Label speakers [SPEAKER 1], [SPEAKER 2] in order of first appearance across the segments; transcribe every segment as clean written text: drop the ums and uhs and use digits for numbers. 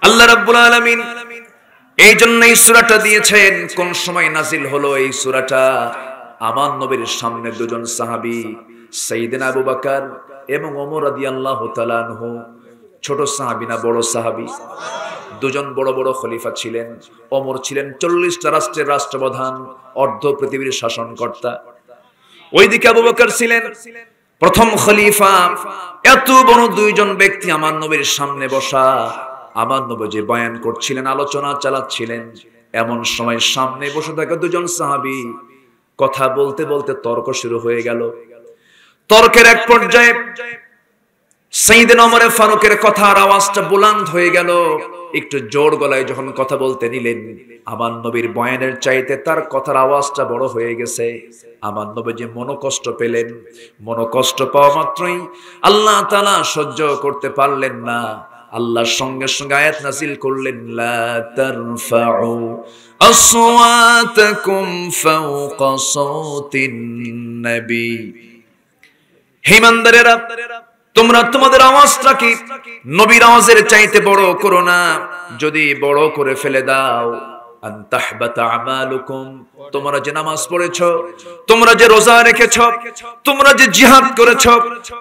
[SPEAKER 1] আল্লাহ রাব্বুল আলামিন এই জন্য এই সূরাটা দিয়েছেন। কোন সময় নাজিল হলো এই সূরাটা? আমার নবীর সামনে দুজন সাহাবী সাইয়েদনা আবু বকর এবং ওমর রাদিয়াল্লাহু তাআলা আনহু, ছোট সাহাবী না বড় সাহাবী, দুজন বড় বড় খলিফা ছিলেন। ওমর ছিলেন 40টা রাষ্ট্রের রাষ্ট্রপ্রধান, অর্ধ পৃথিবীর শাসনকর্তা। ওইদিকে আবু বকর ছিলেন প্রথম খলিফা। এত বড় দুইজন ব্যক্তি আমার নবীর সামনে বসা, আমার নবী যে বয়ান করছিলেন, আলোচনা চালাচ্ছিলেন, এমন সময় সামনে বসে থাকা দুজন সাহাবী কথা বলতে বলতে তর্ক শুরু হয়ে গেল। তর্কের এক পর্যায়ে সাইয়েদনা ওমর ফারুকের কথার আওয়াজটা বুলন্দ হয়ে গেল। একটু জোর গলায় যখন কথা বলতে নিলেন, আমার নবীর বয়ানের চাইতে তার কথার আওয়াজটা বড় হয়ে গেছে। আমার নবী যে মনোকষ্ট পেলেন, মনোকষ্ট পাওয়া মাত্রই আল্লাহ তাআলা সহ্য করতে পারলেন না। আল্লাহর সঙ্গে সঙ্গে আয়াত নাযিল করলেন, লা তারফাউ আসওয়াতাকুম ফাওকা সাওতিন নবী। হে ইমানদারেরা, তোমরা তোমাদের আওয়াজটাকে নবীর আওয়াজের চাইতে বড় করো না। যদি বড় করে ফেলে দাও, আনতাহবাতা আমালুকুম, তোমরা যে নামাজ পড়েছো, তোমরা যে রোজা রেখেছো, তোমরা যে জিহাদ করেছো,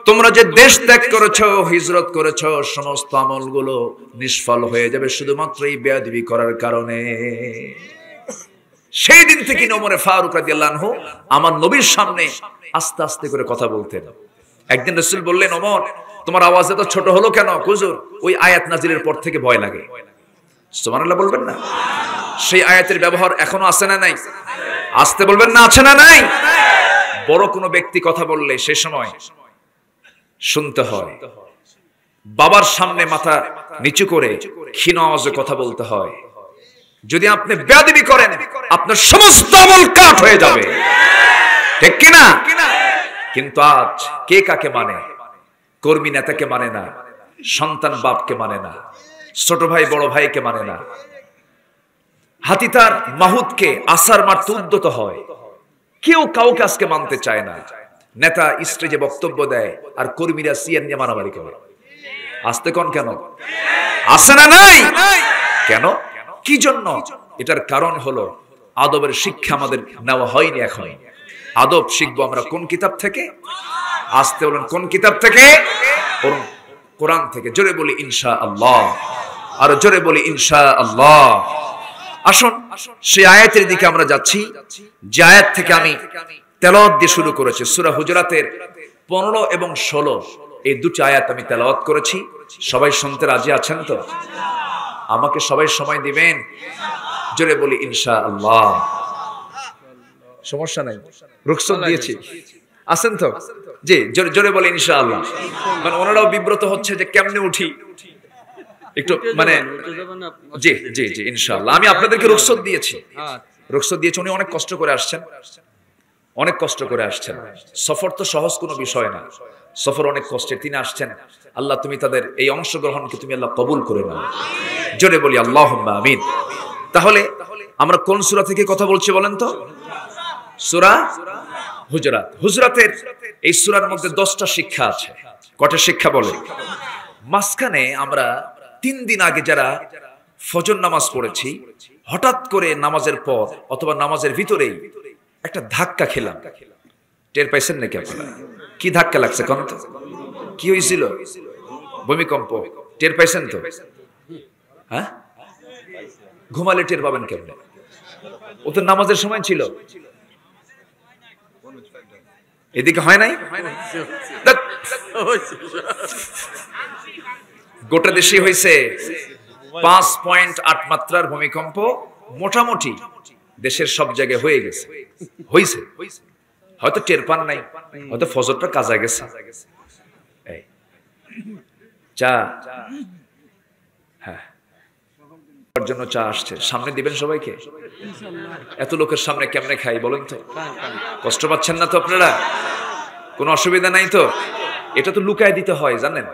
[SPEAKER 1] তোমরা যে দেশ ত্যাগ করেছো, হিজরত করেছো, সমস্ত আমলগুলো নিষ্ফল হয়ে যাবে শুধুমাত্র এই বেয়াদবি করার কারণে। সেই দিন থেকে ওমর ফারুক রাদিয়াল্লাহু আনহু আমার নবীর সামনে আস্তে আস্তে করে কথা বলতেন। একদিন রাসূল বললেন, ওমর তোমার আওয়াজ এত ছোট হলো কেন? হুজুর, ওই আয়াত নাজিলের পর থেকে ভয় লাগে। সুবহানাল্লাহ বলবেন না? সেই আয়াতের ব্যবহার এখনো আছে না নাই? আসতে বলবেন না, আছে না নাই? বড় কোনো ব্যক্তি কথা বললে সে সময় শুনতে হয়। বাবার সামনে মাথা নিচু করে ক্ষীণ আওয়াজে কথা বলতে হয়। যদি আপনি বেয়াদবি করেন, আপনার সমস্ত আমল কাট হয়ে যাবে, ঠিক কি না? কিন্তু আজ কে কাকে মানে? কর্মী নেতাকে মানে না, সন্তান বাপকে মানে না, ছোট ভাই বড় ভাইকে মানে না। হাতি তার মাহুতকে আসার মারতে উদ্যত হয়। কেউ কাউকে আজকে মানতে চায় না। নেতা স্টেজে বক্তব্য দেয় আর কর্মীরা সিএন নিয়ে মারামারি করে। আসতে কোন কেন? আসে না নাই? কেন? কি জন্য? এটার কারণ হলো আদবের শিক্ষা আমাদের নেওয়া হয়নি। এখন আদব শিখবো আমরা কোন কিতাব থেকে? আসতে বলেন, কোন কিতাব থেকে? কোরআন থেকে। জোরে বলি ইনশাআল্লাহ, আর জোরে বলি ইনশাআল্লাহ। আসুন সেই আয়াতের দিকে আমরা যাচ্ছি, যে আয়াত থেকে আমি তেলাওয়াত দিয়ে শুরু করেছি। সূরা হুজুরাতের 15 এবং 16 এই দুটি আয়াত আমি তেলাওয়াত করেছি। সবাই শুনতে রাজি আছেন তো? আমাকে সবাই সময় দিবেন? জোরে বলি ইনশাআল্লাহ। সমস্যা নাই, রুখসত দিয়েছি, আছেন তো? জি, জোরে জোরে বলি ইনশাআল্লাহ। মানে ওনারাও বিব্রত হচ্ছে যে কেমনে উঠি, একটু মানে জি জি জি ইনশাআল্লাহ। আমি আপনাদেরকে রুখসত দিয়েছি, রুখসত দিয়েছি। উনি অনেক কষ্ট করে আসছেন, অনেক কষ্ট করে আসছেন। সফর তো সহজ কোনো বিষয় না, সফর অনেক কষ্টের। তিনি আসছেন, আল্লাহ তুমি তাদের এই অংশগ্রহণকে তুমি আল্লাহ কবুল করে নাও। জোরে বলি আল্লাহুম্মা আমিন। তাহলে আমরা কোন সূরা থেকে কথা বলছি বলেন তো? সূরা হুজুরাত। হুজুরাতের এই সূরার মধ্যে 10টা শিক্ষা আছে। কয়টা শিক্ষা বলে? মাঝখানে আমরা 3 দিন আগে যারা ফজর নামাজ পড়েছি, হঠাৎ করে নামাজের পর অথবা নামাজের ভিতরেই একটা ধাক্কা খেলাম। টের পাইছেন নাকি আপনারা? কি ধাক্কা লাগছে কোন তো? কি হয়েছিল? ভূমিকম্প। টের পাইছেন তো? হ্যাঁ, ঘুমালে টের পাবেন কেমনে? ও তো নামাজের সময় ছিল। এদিকে হয় নাই? গোটা দেশে হয়েছে 5.8 মাত্রার ভূমিকম্প। মোটামুটি দেশের সব জায়গায় হয়ে গেছে, হয়েছে। হয়তো টের পান নাই, হয়তো ফজরটা কাজা গেছে। চা, হ্যাঁ, জন্য চা আসছে, সামনে দিবেন সবাইকে। এত লোকের সামনে কেমনে খাই বলেন তো? কষ্ট পাচ্ছেন না তো আপনারা? কোনো অসুবিধা নাই তো? এটা তো লুকায় দিতে হয়, জানেন?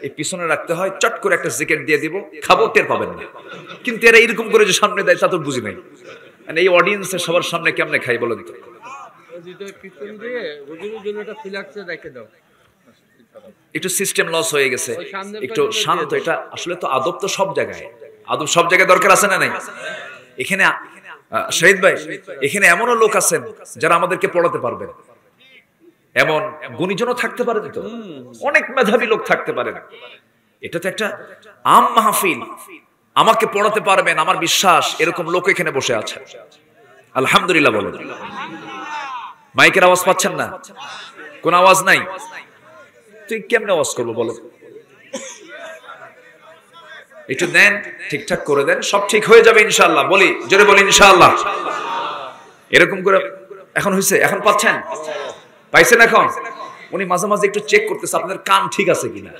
[SPEAKER 1] এই পিছনে রাখতে হয়, চট করে একটা জ্যাকেট দিয়ে দিব, খাবো, টের পাবেন না। কিন্তু এরা এরকম করে যে সামনে দেয় তা তো বুঝি নাই। মানে এই অডিয়েন্সের সবার সামনে কেমনে খাই বলেন তো? একটু সিস্টেম লস হয়ে গেছে, একটু শান্ত। এটা আসলে তো আদব তো সব জায়গায়, আদব সব জায়গায় দরকার আছে না নাই? এখানে শহীদ ভাই, এখানে এমনও লোক আছেন যারা আমাদেরকে পড়াতে পারবেন, এমন গুণীজনও থাকতে পারেন, তো অনেক মেধাবী লোক থাকতে পারেন। এটা তো একটা আম মাহফিল, আমাকে পড়াতে পারবেন আমার বিশ্বাস এরকম লোক এখানে বসে আছে। আলহামদুলিল্লাহ বলেন। মাইকের আওয়াজ পাচ্ছেন না? কোন আওয়াজ নাই? তুই কেমনে আওয়াজ করবো বলো? একটু দেন, ঠিকঠাক করে দেন, সব ঠিক হয়ে যাবে ইনশাআল্লাহ। বলি, জোরে বলি ইনশাআল্লাহ। এরকম করে এখন হয়েছে? এখন পাচ্ছেন? পাইছেন এখন? উনি মাঝে মাঝে একটু চেক করতেছে আপনাদের কান ঠিক আছে কিনা,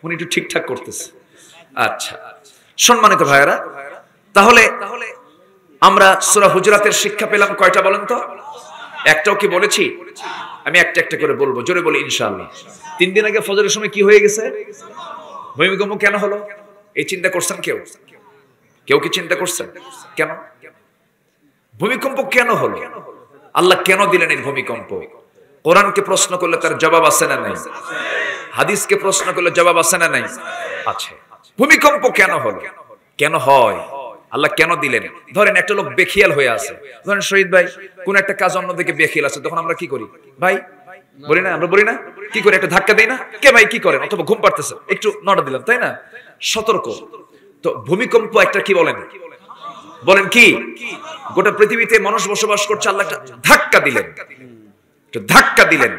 [SPEAKER 1] উনি একটু ঠিকঠাক করতেছে। আচ্ছা সম্মানিত ভাইয়েরা, তাহলে আমরা সূরা হুজুরাতের শিক্ষা পেলাম কয়টা বলেন তো? একটাও কি বলেছি? আমি একটা একটা করে বলবো, জোরে বলি ইনশাআল্লাহ। 3 দিন আগে ফজরের সময় কি হয়ে গেছে? ভূমিকম্প কেন হলো? এই চিন্তা করছেন কেউ? কেউ কি চিন্তা করছেন কেন ভূমিকম্প কেন হলো? আল্লাহ কেন দিলেন এই ভূমিকম্প? কোরআনকে প্রশ্ন করলে তার জবাব আছে না নাই? হাদিসকে প্রশ্ন করলে জবাব আছে না নাই? আছে। ভূমিকম্প কেন হলো, কেন হয়, আল্লাহ কেন দিলেন? ধরেন একটা লোক বেখিয়াল হয়ে আছে, ধরেন শহীদ ভাই কোন একটা কাজ অন্যদিকে বেখিয়াল আছে, তখন আমরা কি করি ভাই? বলি না, আমরা বলি না? কি করে একটা ধাক্কা দেই না? কে ভাই কি করেন? অথবা ঘুম পাড়তেছে, একটু নড়া দিলাম, তাই না? সতর্ক। তো ভূমিকম্প একটা কি বলেন? বলেন কি? গোটা পৃথিবীতে মানুষ বসবাস করছে, আল্লাহ একটা ধাক্কা দিলেন, একটু ধাক্কা দিলেন।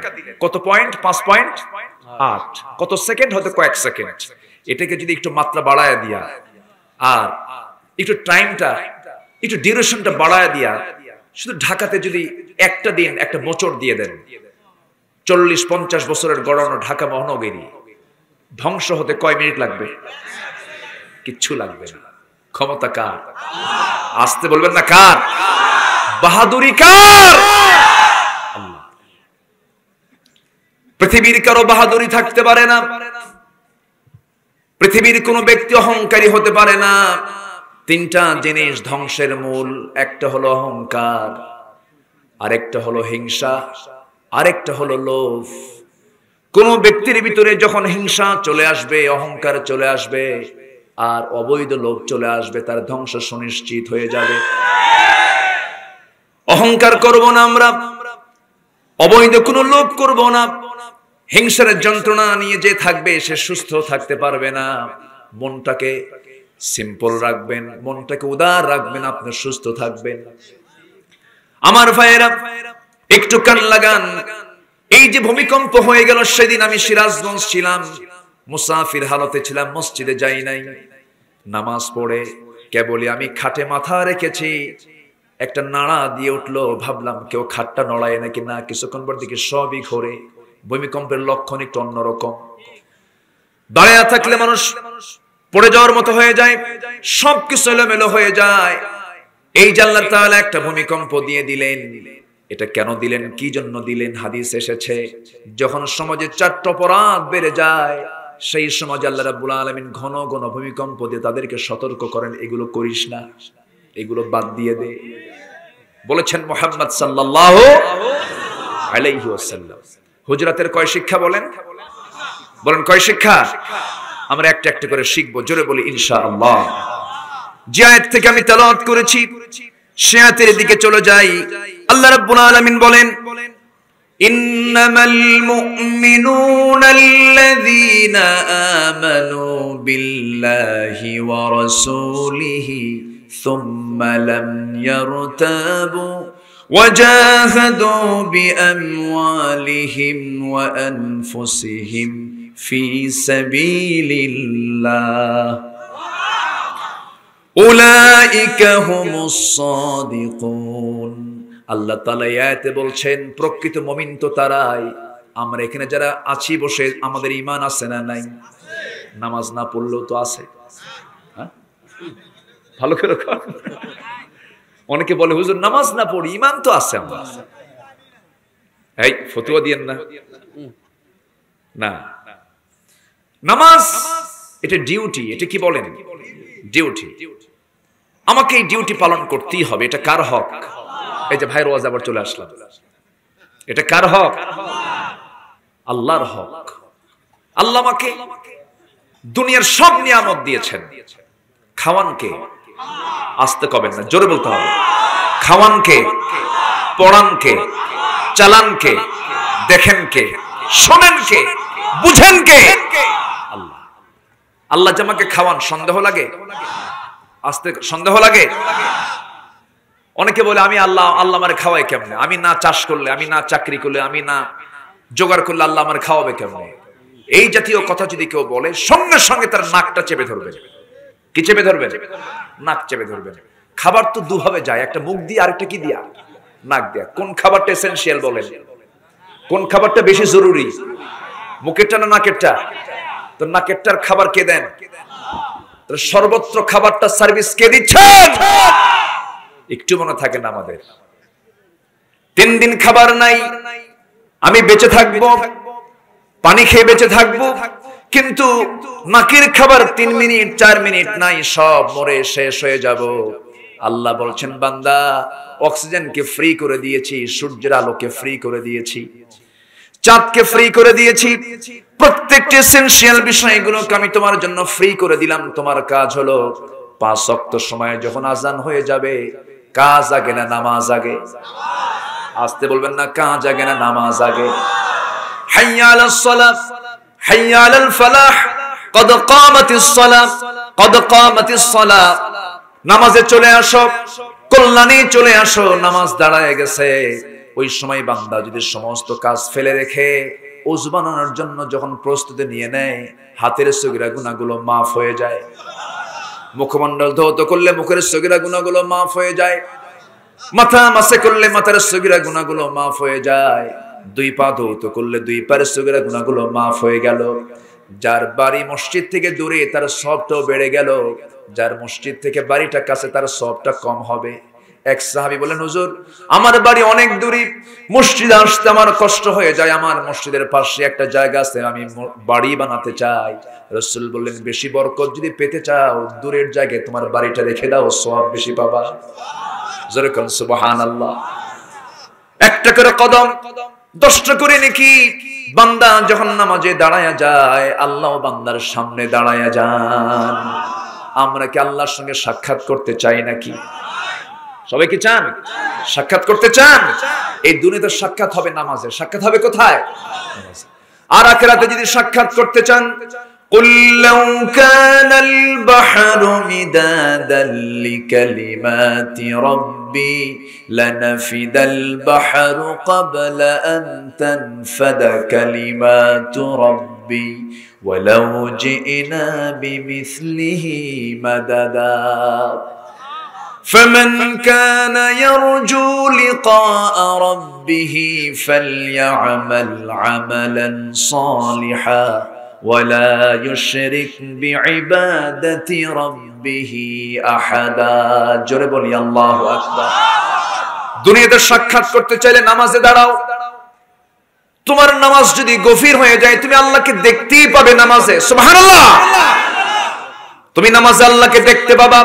[SPEAKER 1] কত পয়েন্ট? 5.8। কত সেকেন্ড? হয়তো কয়েক সেকেন্ড। এটাকে যদি একটু মাত্রা বাড়ায় দিয়া আর একটু টাইমটা, একটু ডিউরেশনটা বাড়ায় দিয়া, শুধু ঢাকাতে যদি একটা দিন একটা মোচড় দিয়ে দেন, 40-50 বছরের গড়ানো ঢাকা মহানগরী ধ্বংস হতে কয় মিনিট লাগবে? কিচ্ছু লাগবে না। ক্ষমতা কার? আসতে বলবেন না কার? বাহাদুরি কার? আল্লাহ। পৃথিবীর কারো বাহাদুরি থাকতে পারে না, পৃথিবীর কোন ব্যক্তি অহংকারী হতে পারে না। 3টা জিনিস ধ্বংসের মূল, একটা হলো অহংকার, আরেকটা হলো হিংসা, আরেকটা হলো লোভ। কোন ব্যক্তির ভিতরে যখন হিংসা চলে আসবে, অহংকার চলে আসবে আর অবৈধ লোভ চলে আসবে, তার ধ্বংস সুনিশ্চিত হয়ে যাবে। অহংকার করব না আমরা, অবৈধ কোনো লোভ করব না। হিংসার যন্ত্রণা নিয়ে যে থাকবে সে সুস্থ থাকতে পারবে না। মনটাকে সিম্পল রাখবেন, মনটাকে উদার রাখবেন, আপনি সুস্থ থাকবেন। আমার ভাইয়েরা একটু কান লাগান। এই যে ভূমিকম্প হয়ে গেল, সেদিন আমি সিরাজগঞ্জ ছিলাম, মুসাফির হালতে ছিলাম, মসজিদে যাই নাই। নামাজ পড়ে কেবলই আমি খাটে মাথা রেখেছি, একটা নাড়া দিয়ে উঠলো, ভাবলাম কেউ খাটটা নড়ায় নাকি না। কিছুক্ষণ পর দিকে সবই ঘোরে। ভূমিকম্পের লক্ষণ একটু অন্যরকম। দাঁড়িয়ে থাকলে মানুষ পড়ে যাওয়ার মতো হয়ে যায়, সবকিছু এলোমেলো হয়ে যায়। এই যে আল্লাহ তাআলা একটা ভূমিকম্প দিয়ে দিলেন, এটা কেন দিলেন, কি জন্য দিলেন? হাদিস এসেছে, যখন সমাজে 4টা অপরাধ বেড়ে যায়, সেই সমাজে আল্লাহ রাব্বুল আলামিন ঘন ঘন ভূমিকম্প দিয়ে তাদেরকে সতর্ক করেন, এগুলো করিস না, এগুলো বাদ দিয়ে দে। বলেছেন মুহাম্মদ সাল্লাল্লাহু আলাইহি ওয়াসাল্লাম। হুজরাতের কয় শিক্ষা বলেন? বলেন কয় শিক্ষা? আমরা একটা একটা করে শিখবো, জোরে বলি ইনশাআল্লাহ। যে আয়াত থেকে আমি তেলাওয়াত করেছি সে আয়াতের দিকে চলে যাই। আল্লাহ রাব্বুল আলামিন বলেন, ইন্নামাল মুমিনুনা আল্লাযীনা আমানু বিল্লাহি ওয়া রাসূলিহি সুম্মা লাম ইয়ারতাবু ওয়াজাহাদু বিআমওয়ালিহিম ওয়া আনফুসিহিম ফি সাবিলিল্লাহ উলাইকা হুমুস সাদিকুন। আল্লাহ তাআলা আয়াতে বলছেন প্রকৃত মুমিন তো তারাই। আমরা এখানে যারা আছি বসে, আমাদের ঈমান আছে না নাই? নামাজ না পড়লেও তো আছে। হ্যাঁ, ভালো করে অনেকে বলে হুজুর নামাজ না পড়ি, ঈমান তো আছে আমার। এই ফতোয়া দিয়েন না, না। নামাজ এটা ডিউটি, এটা কি বলেন? ডিউটি। আমাকে এই ডিউটি পালন করতেই হবে। এটা কার হক? এই যে ভাইয়ের ওয়াজ আবার চলে আসলাম, এটা কার হক? আল্লাহর হক। আল্লাহ আমাকে দুনিয়ার সব নিয়ামত দিয়েছেন, খাওয়ান কে? আসতে কবেন না, জোরে বলতে হবে। খাওয়ান কে? পড়ান কে? চালান কে? দেখেন কে? শোনেন কে? বুঝেন কে? আল্লাহ। আল্লাহ যে আমাকে খাওয়ান, সন্দেহ লাগে? আসতে সন্দেহ লাগে? অনেকে বলে আমি আল্লাহ আমারে খাওয়ায় কেমনে? আমি না চাষ করলে, আমি না চাকরি করলে, আমি না জোগাড় করলে আল্লাহ আমার খাওয়াবে কেমনে? এই জাতীয় কথা যদি কেউ বলে, সঙ্গে সঙ্গে তার নাকটা চেপে ধরবে। কি চেপে ধরবে? নাক চেপে ধরবে। খাবার তো দুভাবে যায়, একটা মুখ দিয়ে, আরেকটা কি দিয়া? নাক দিয়া। কোন খাবারটা এসেনশিয়াল বলেন? কোন খাবারটা বেশি জরুরি? মুখেরটা না নাকেরটা? তো নাকেরটার খাবার কে দেন? সর্বত্র খাবারটা সার্ভিস কে দিচ্ছেন? একটু মনে থাকে না আমাদের? 3 দিন খাবার নাই, আমি বেঁচে থাকবো, পানি খেয়ে বেঁচে থাকবো, কিন্তু নাকের খাবার 3 মিনিট 4 মিনিট নাই, সব মরে শেষ হয়ে যাব। আল্লাহ বলছেন, বান্দা অক্সিজেনকে ফ্রি করে দিয়েছি, সূর্যের আলোকে ফ্রি করে দিয়েছি, চাঁদকে ফ্রি করে দিয়েছি, প্রত্যেকটি এসেনশিয়াল বিষয়গুলোকে আমি তোমার জন্য ফ্রি করে দিলাম। তোমার কাজ হলো 5 ওয়াক্ত সময়ে যখন আজান হয়ে যাবে, কাজ আগে না নামাজ আগে? আসতে বলবেন না, কাজ আগে না নামাজ আগে? হাইয়া আলাস সালাহ, হাইয়া আলাল ফালাহ, কদ কামাতিস সালাহ, কদ কামাতিস সালাহ। নামাজে চলে আসো, কল্যাণে চলে আসো, নামাজ দাঁড়ায় গেছে। ওই সময় বান্দা যদি সমস্ত কাজ ফেলে রেখে ওযু বানানোর জন্য যখন প্রস্তুতি নিয়ে নেয়, হাতের সগীরা গুনাহগুলো মাফ হয়ে যায়। মুখমণ্ডল ধৌত করলে মুখের সগীরা গুনাহগুলো মাফ হয়ে যায়। মাথা মাসে করলে মাথার সগীরা গুনাহগুলো মাফ হয়ে যায়। 2 পা ধৌত করলে 2 পায়ের সগীরা গুনাহগুলো মাফ হয়ে গেল। যার বাড়ি মসজিদ থেকে দূরে, তার সওয়াবটাও বেড়ে গেল। যার মসজিদ থেকে বাড়িটা কাছে, তার সওয়াবটা কম হবে। এক সাহাবী বলেন, হুজুর আমার বাড়ি অনেক দূরে, মসজিদে আসতে আমার কষ্ট হয়ে যায়, আমার মসজিদের পাশে একটা জায়গা আছে, আমি বাড়ি বানাতে চাই। রাসূল বললেন, বেশি বরকত যদি পেতে চাও, দূরের জায়গায় তোমার বাড়িটা রেখে দাও, সওয়াব বেশি পাবা। জোরে কোন সুবহানাল্লাহ। একটা করে কদম, 10টা করে নেকি। বান্দা যখন নামাজে দাঁড়ায়া যায়, আল্লাহ বান্দার সামনে দাঁড়ায়া যান। আমরা কি আল্লাহর সঙ্গে সাক্ষাৎ করতে চাই নাকি? সবাই কি চান? সাক্ষাৎ করতে চান? এই দুনিয়াতে সাক্ষাৎ হবে নামাজে, সাক্ষাৎ হবে কোথায়? আর আখিরাতে যদি সাক্ষাৎ করতে চান, قُلْ لَوْ كَانَ الْبَحْرُ مِدَادًا لِكَلِمَاتِ رَبِّي لَنَفِدَ الْبَحْرُ قَبْلَ أَنْ تَنْفَدَ كَلِمَاتُ رَبِّي وَلَوْ جِئْنَا بِمِثْلِهِ مَدَدًا فمن كان يرجو لقاء ربه فليعمل عملا صالحا ولا يشرك بعبادة ربه أحدا জোরে বলি আল্লাহু আকবার। দুনিয়াতে সাক্ষাৎ করতে চাইলে নামাজে দাঁড়াও। তোমার নামাজ যদি গভীর হয়ে যায়, তুমি আল্লাহকে দেখতেই পাবে নামাজে। সুবহানাল্লাহ। তুমি নামাজে আল্লাহকে দেখতে পাবা।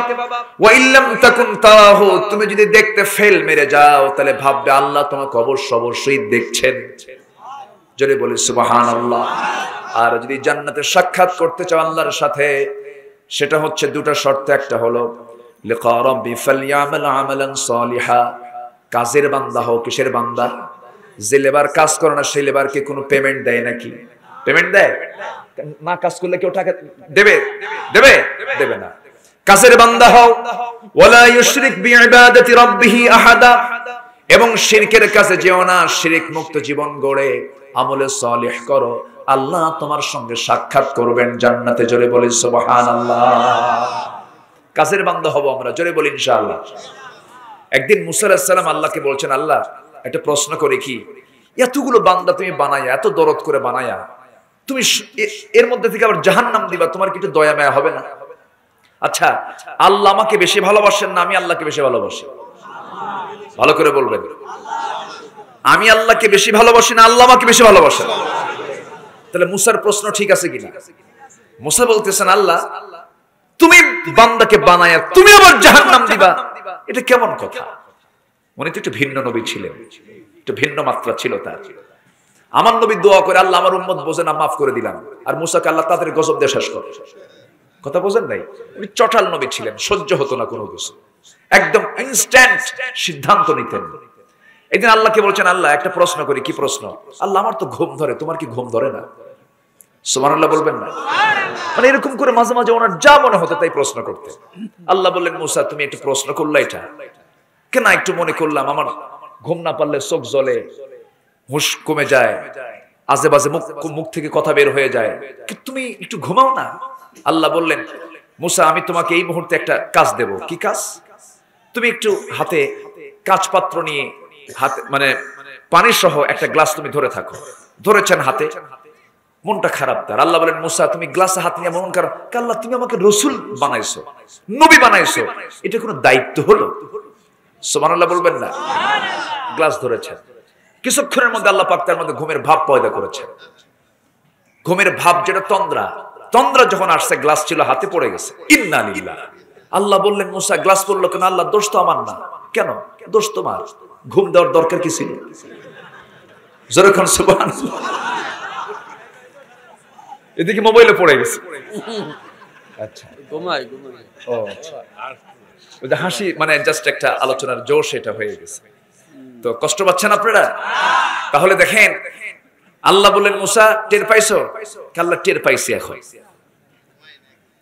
[SPEAKER 1] ওয়া ইল্লাম তাকুন তারাহু, তুমি যদি দেখতে ফেল মেরে যাও, তাহলে ভাববে আল্লাহ তোমাকে অবশ্যই দেখছেন। জোরে বলি সুবহানাল্লাহ। আর যদি জান্নাতে সাক্ষাৎ করতে চাও আল্লাহর সাথে, সেটা হচ্ছে 2টা শর্ত। একটা হলো লিকা রাব্বি ফালইয়ামাল আমালান সালিহা, কাজের বান্দা হও। কিসের বান্দা? যে লেবার কাজ করে না, সেই লেবারকে কোনো পেমেন্ট দেয় নাকি? পেমেন্ট দেয় না? কাজ করলে কেউ টাকা দেবে? দেবে না। কাজের বান্দা হও। ওয়ালা ইউশরিক বিইবাদাতি রাব্বিহি আহাদা, এবং শিরকের কাছে যেও না। শিরক মুক্ত জীবন গড়ে আমলে সালিহ করো, আল্লাহ তোমার সঙ্গে সাক্ষাৎ করবেন জান্নাতে। জোরে বলি সুবহানাল্লাহ। কাজের বান্দা হব আমরা, জোরে বলি ইনশাআল্লাহ। একদিন মুসা আলাইহিস সালাম আল্লাহকে বলছেন, আল্লাহ একটা প্রশ্ন করে, কি এতগুলো বান্দা তুমি বানায়া, এত দরদ করে বানায়া, তুমি এর মধ্যে থেকে আবার জাহান্নাম দিবা, তোমার কি একটু দয়া মায়া হবে না? আচ্ছা, আল্লাহ আমাকে বেশি ভালোবাসেন না আমি আল্লাহকে বেশি ভালোবাসি? ভালো করে বলবেন। আমি আল্লাহকে বেশি ভালোবাসি না আল্লাহ আমাকে বেশি ভালোবাসেন? তাহলে মুসার প্রশ্ন ঠিক আছে কিনা? মুসা বলতেছেন, আল্লাহ তুমি বান্দাকে বানায়া তুমি আবার জাহান্নাম দিবা, এটা কেমন কথা? উনি তো একটু ভিন্ন নবী ছিলেন, একটু ভিন্ন মাত্রা ছিল তার। আমার নবী দোয়া করে, আল্লাহ আমার উম্মত বোঝে না, মাফ করে দিলাম। আর মুসাকে আল্লাহ তাদের গজব দিয়ে শেষ করে। কথা বোঝেন নাই? উনি চটাল নবী ছিলেন, সহ্য হতো না কোনো কিছু, একদম ইনস্ট্যান্ট সিদ্ধান্ত নিতেন। একদিন আল্লাহকে বলছেন, আল্লাহ একটা প্রশ্ন করি। কি প্রশ্ন? আল্লাহ আমার তো ঘুম ধরে, তোমার কি ঘুম ধরে না? সুবহানাল্লাহ বলবেন না? মানে এরকম করে মাঝে মাঝে ওনার যা মনে হতো তাই প্রশ্ন করতে। আল্লাহ বললেন, মুসা তুমি একটু প্রশ্ন করলে এটা কেন? একটু মনে করলাম আমার ঘুম না পারলে চোখ জ্বলে, হুঁশ কমে যায়, আজে বাজে মুখ থেকে কথা বের হয়ে যায়, তুমি একটু ঘুমাও না। আল্লাহ বললেন, মুসা আমি তোমাকে এই মুহূর্তে একটা কাজ দেব। কি কাজ? তুমি একটু হাতে কাঁচ পাত্র নিয়ে, হাতে মানে পানি সহ একটা গ্লাস তুমি ধরে থাকো। ধরেছেন হাতে, মনটা খারাপ তার। আল্লাহ বলেন, মুসা তুমি গ্লাসে হাত নিয়ে মন খারাপ। আল্লাহ তুমি আমাকে রসুল বানাইছো, নবী বানাইছো, এটা কোনো দায়িত্ব হলো? সুবহানাল্লাহ বলবেন না? গ্লাস ধরেছেন, কিছুক্ষণের মধ্যে আল্লাহ পাক তার মধ্যে ঘুমের ভাব পয়দা করেছেন। ঘুমের ভাব যেটা তন্দ্রা, তন্দ্রা যখন আসছে, গ্লাস ছিল হাতে, পড়ে গেছে। ইন্না লিল্লাহ। আল্লাহ বললেন, মুসা গ্লাস পড়লো কেন? আল্লাহ দোষ তো আমার না। কেন দোষ তোমার? ঘুম দেওয়ার দরকার কি ছিল? যখন সুবহানাল্লাহ, এদিকে মোবাইলে পড়ে গেছে। আচ্ছা ও আচ্ছা, ওই যে হাসি মানে জাস্ট একটা আলোচনার জোশ এটা হয়ে গেছে। তো কষ্ট পাচ্ছেন আপনারা? তাহলে দেখেন, আল্লাহ বললেন, মুসা টের পাইছো? আল্লাহ টের পাইছি। এখন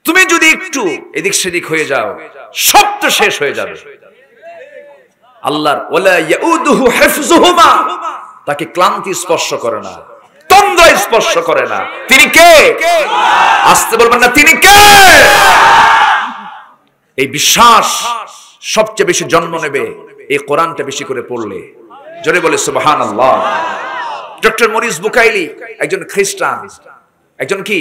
[SPEAKER 1] তুমি যদি একটু এদিক সেদিক হয়ে যাও, সব তো শেষ হয়ে যাবে। আল্লাহর ওয়ালা ইয়াউদুহু হিফযুহুমা, তাকে ক্লান্তি স্পর্শ করে না, তন্দ্রা স্পর্শ করে না। তিনি কে? আসতে বলবেন না, তিনি কে? এই বিশ্বাস সবচেয়ে বেশি জন্ম নেবে এই কোরআনটা বেশি করে পড়লে। জোরে বলে সুবহানাল্লাহ। ডক্টর মরিস বুকাইলি একজন খ্রিস্টান, একজন কি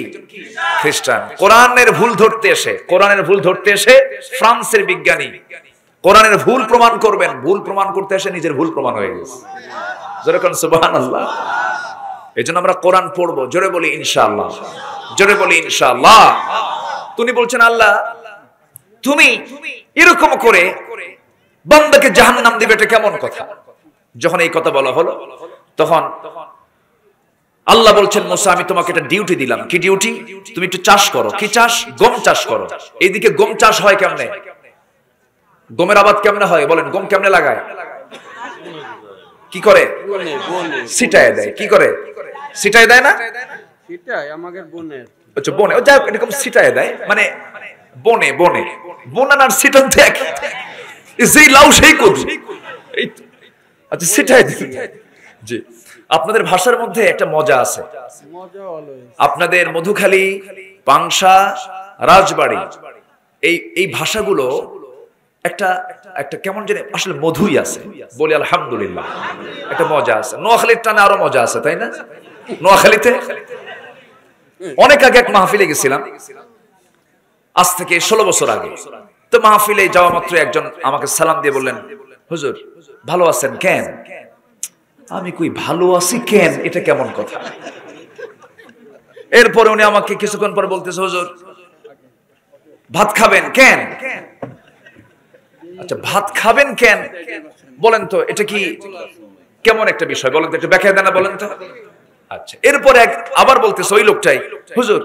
[SPEAKER 1] খ্রিস্টান, কোরআনের ভুল ধরতে এসে ফ্রান্সের বিজ্ঞানী কোরআনের ভুল প্রমাণ করবেন, ভুল প্রমাণ করতে এসে নিজের ভুল প্রমাণ হয়ে গেছে। জোরে কোন সুবহানাল্লাহ। এজন্য আমরা কোরআন পড়বো। জোরে বলি ইনশাআল্লাহ, জোরে বলি ইনশাআল্লাহ। তিনি বলছেন, আল্লাহ তুমি এরকম করে বান্দাকে জাহান্নাম দিবে, এটা কেমন কথা? যখন এই কথা বলা হলো, তখন আল্লাহ বলছেন, মুসা আমি তোমাকে একটা ডিউটি দিলাম। কি ডিউটি? তুমি একটু চাষ করো। কি চাষ? গম চাষ করো। এইদিকে গম চাষ হয় কেমনে? গমের আবাদ কেমনে হয় বলেন? গম কেমনে লাগায়? কি করে? ছিটায় দেয়। কি করে? ছিটায় দেয় না? ছিটায় আমাদের বনে। আচ্ছা বনে, ও যাই এরকম ছিটায় দেয়, মানে বনে বনে বনানার ছিটান দেখ, যেই লাউ সেই কদু। আচ্ছা ছিটায় দিন। জি, আপনাদের ভাষার মধ্যে একটা মজা আছে। আপনাদের মধুখালী, পাংশা, রাজবাড়ী, এই ভাষাগুলো একটা একটা কেমন জানি আসলে মধুই আছে। বলি আলহামদুলিল্লাহ, একটা মজা আছে। নোয়াখালীর টানে আরো মজা আছে, তাই না? নোয়াখালীতে অনেক আগে এক মাহফিলে গেছিলাম, আজ থেকে 16 বছর আগে। তো মাহফিলে যাওয়া মাত্র একজন আমাকে সালাম দিয়ে বললেন, হুজুর ভালো আছেন কেন? আমি কই ভালো আছি কেন, এটা কেমন কথা? এরপরে উনি আমাকে কিছুক্ষণ পর বলতেছে, হুজুর ভাত খাবেন কেন? আচ্ছা ভাত খাবেন কেন বলেন তো, এটা কি কেমন একটা বিষয় বলেন তো, একটু ব্যাখ্যা দেন না বলেন তো। আচ্ছা এরপরে আবার বলতেছে ওই লোকটাই, হুজুর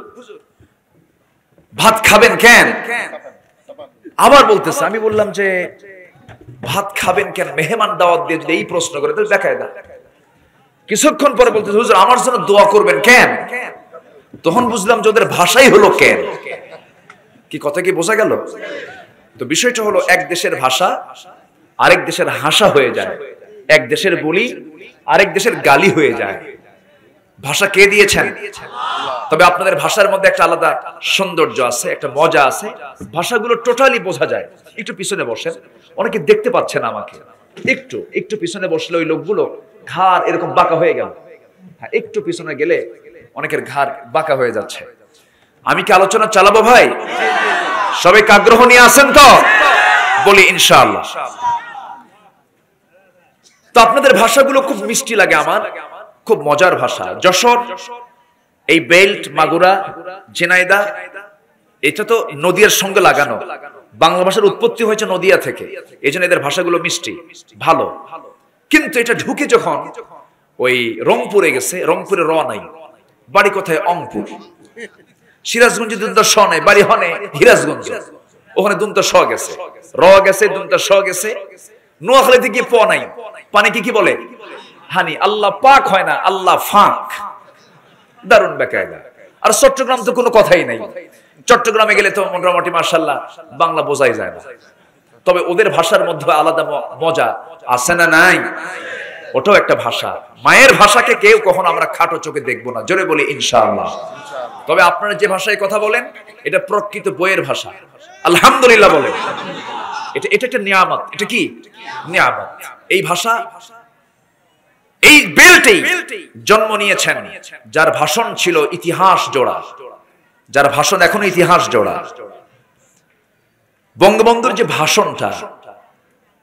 [SPEAKER 1] ভাত খাবেন কেন? আবার বলতেছে। আমি বললাম যে ভাত খাবেন কেন, মেহমান দাওয়াত দিয়ে যদি এই প্রশ্ন করে তাহলে দেখায় না। কিছুক্ষণ পরে বলতেছে, হুজুর আমার জন্য দোয়া করবেন কেন? তখন বুঝলাম যে ওদের ভাষাই হলো কেন। কি কথা কি বোঝা গেল? তো বিষয়টা হলো, এক দেশের ভাষা আরেক দেশের হাসা হয়ে যায়, এক দেশের বলি আরেক দেশের গালি হয়ে যায়। ভাষা কে দিয়েছেন? তবে আপনাদের ভাষার মধ্যে একটা আলাদা সৌন্দর্য আছে, একটা মজা আছে। ভাষাগুলো টোটালি বোঝা যায়। একটু পিছনে বসেন, অনেকে দেখতে পাচ্ছেন আমাকে, একটু একটু পিছনে বসলে ওই লোকগুলো ঘাড় এরকম বাঁকা হয়ে গেল। হ্যাঁ একটু পিছনে গেলে অনেকের ঘাড় বাঁকা হয়ে যাচ্ছে। আমি কি আলোচনা চালাবো ভাই? সবাই আগ্রহ নিয়ে আসেন তো? বলি ইনশাআল্লাহ। তো আপনাদের ভাষাগুলো খুব মিষ্টি লাগে আমার, খুব মজার ভাষা। যশোর, এই বেল্ট, মাগুরা, ঝিনাইদহ, এটা তো নদীর সঙ্গে লাগানো। বাংলা ভাষার উৎপত্তি হয়েছে নদিয়া থেকে, এই জন্য এদের ভাষাগুলো মিষ্টি ভালো। কিন্তু এটা ঢুকে যখন ওই রংপুরে গেছে, রংপুরে র নাই, বাড়ি কোথায়? অংপুর। সিরাজগঞ্জে দুন্ত স নাই, বাড়ি হনে হিরাজগঞ্জ, ওখানে দুন্ত স গেছে, র গেছে, দুন্ত স গেছে। নোয়াখালীতে গিয়ে প নাই, পানি কি বলে? হানি। আল্লাহ পাক হয় না, আল্লাহ ফাঁক। দারুণ বেকায়দা। আর চট্টগ্রাম তো কোনো কথাই নাই। চট্টগ্রামে গেলে তো মোটামুটি মাশাআল্লাহ বাংলা বোঝাই যায় না, তবে ওদের ভাষার মধ্যে আলাদা মজা আছে না নাই? ওটাও একটা ভাষা। মায়ের ভাষাকে কেউ কখনো আমরা খাটো চোখে দেখবো না, জোরে বলি ইনশাআল্লাহ। তবে আপনারা যে ভাষায় কথা বলেন এটা প্রকৃত বইয়ের ভাষা, আলহামদুলিল্লাহ বলেন। এটা একটা নিয়ামত। এটা কি নিয়ামত? এই ভাষা, এই বেল্টেই জন্ম নিয়েছেন যার ভাষণ ছিল ইতিহাস জোড়া, যার ভাষণ এখনো ইতিহাস জোড়া। বঙ্গবন্ধুর যে ভাষণটা,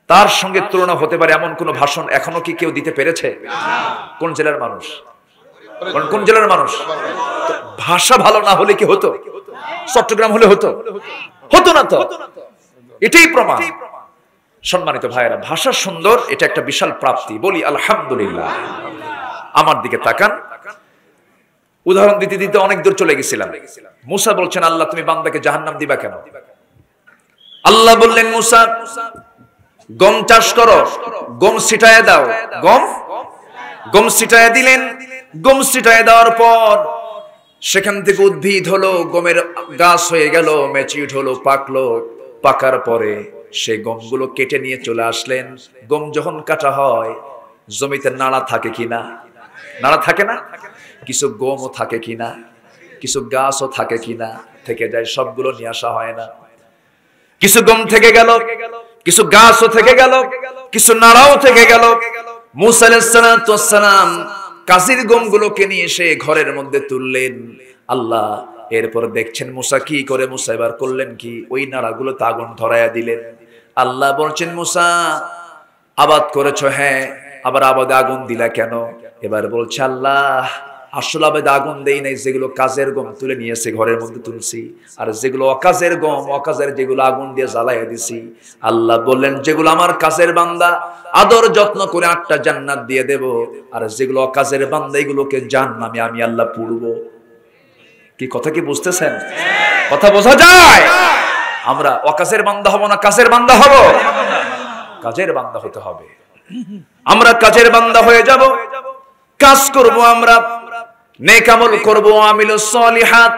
[SPEAKER 1] তার সঙ্গে তুলনা হতে পারে এমন কোন ভাষণ এখনো কি কেউ দিতে পেরেছে? কোন জেলার মানুষ? কোন জেলার মানুষ? ভাষা ভালো না হলে কি হতো? চট্টগ্রাম হলে হতো? হতো না তো। এটাই প্রমাণ। সম্মানিত ভাইয়েরা, ভাষা সুন্দর, এটা একটা বিশাল প্রাপ্তি, বলি আলহামদুলিল্লাহ। আমার দিকে তাকান। উদাহরণ দিতে দিতে অনেক দূর চলে গেছিলাম। মুসা বলছেন, আল্লাহ তুমি বান্দাকে জাহান্নাম দিবা কেন? আল্লাহ বললেন, মুসা গম চাষ করো, গম ছিটায় দাও। গম ছিটায় দিলেন। গম ছিটায় দেওয়ার পর সেখান থেকে উদ্ভিদ হলো, গমের গাছ হয়ে গেল, ম্যাচিউর হলো, পাকলো। পাকার পরে সেই গমগুলো কেটে নিয়ে চলে আসলেন। গম যখন কাটা হয়, জমিতে নাড়া থাকে কিনা? নাড়া থাকে না? কিছু গমও থাকে কিনা? কিছু গাছও থাকে কিনা? থেকে যায়, সবগুলো নিয়ে আসা হয় না। কিছু গম থেকে গেল, কিছু গাছও থেকে গেল, কিছু নাড়াও থেকে গেল। মুসা আলাইহিস সালাম কাশির গমগুলোকে নিয়ে এসে ঘরের মধ্যে তুললেন। আল্লাহ এরপর দেখছেন মুসা কি করে। মুসা এবার করলেন কি? ওই নাড়াগুলোতে আগুন ধরায়া দিলেন। আল্লাহ বলছেন, মুসা আবাদ করেছো, হ্যাঁ, আবার আবাদে আগুন দিলা কেন? এবার বলছে, আল্লাহ আসলে আবাদে আগুন দেই নাই, যেগুলো কাজের গম তুলে নিয়েছে ঘরের মধ্যে তুলছি, আর যেগুলো অকাজের গম, অকাজের যেগুলো আগুন দিয়ে জ্বালাইয়া দিছি। আল্লাহ বললেন, যেগুলো আমার কাজের বান্দা আদর যত্ন করে 8টা জান্নাত দিয়ে দেব, আর যেগুলো অকাজের বান্দা এগুলোকে জাহান্নামে আমি আল্লাহ পুড়বো। কি কথা কি বুঝতেছেন? কথা বোঝা যায়? আমরা অকাজের বান্দা হব না, কাজের বান্দা হব? কাজের বান্দা হতে হবে। আমরা কাজের বান্দা হয়ে যাব, কাজ করব, আমরা নেক আমল করব, আমিলুস সলিহাত।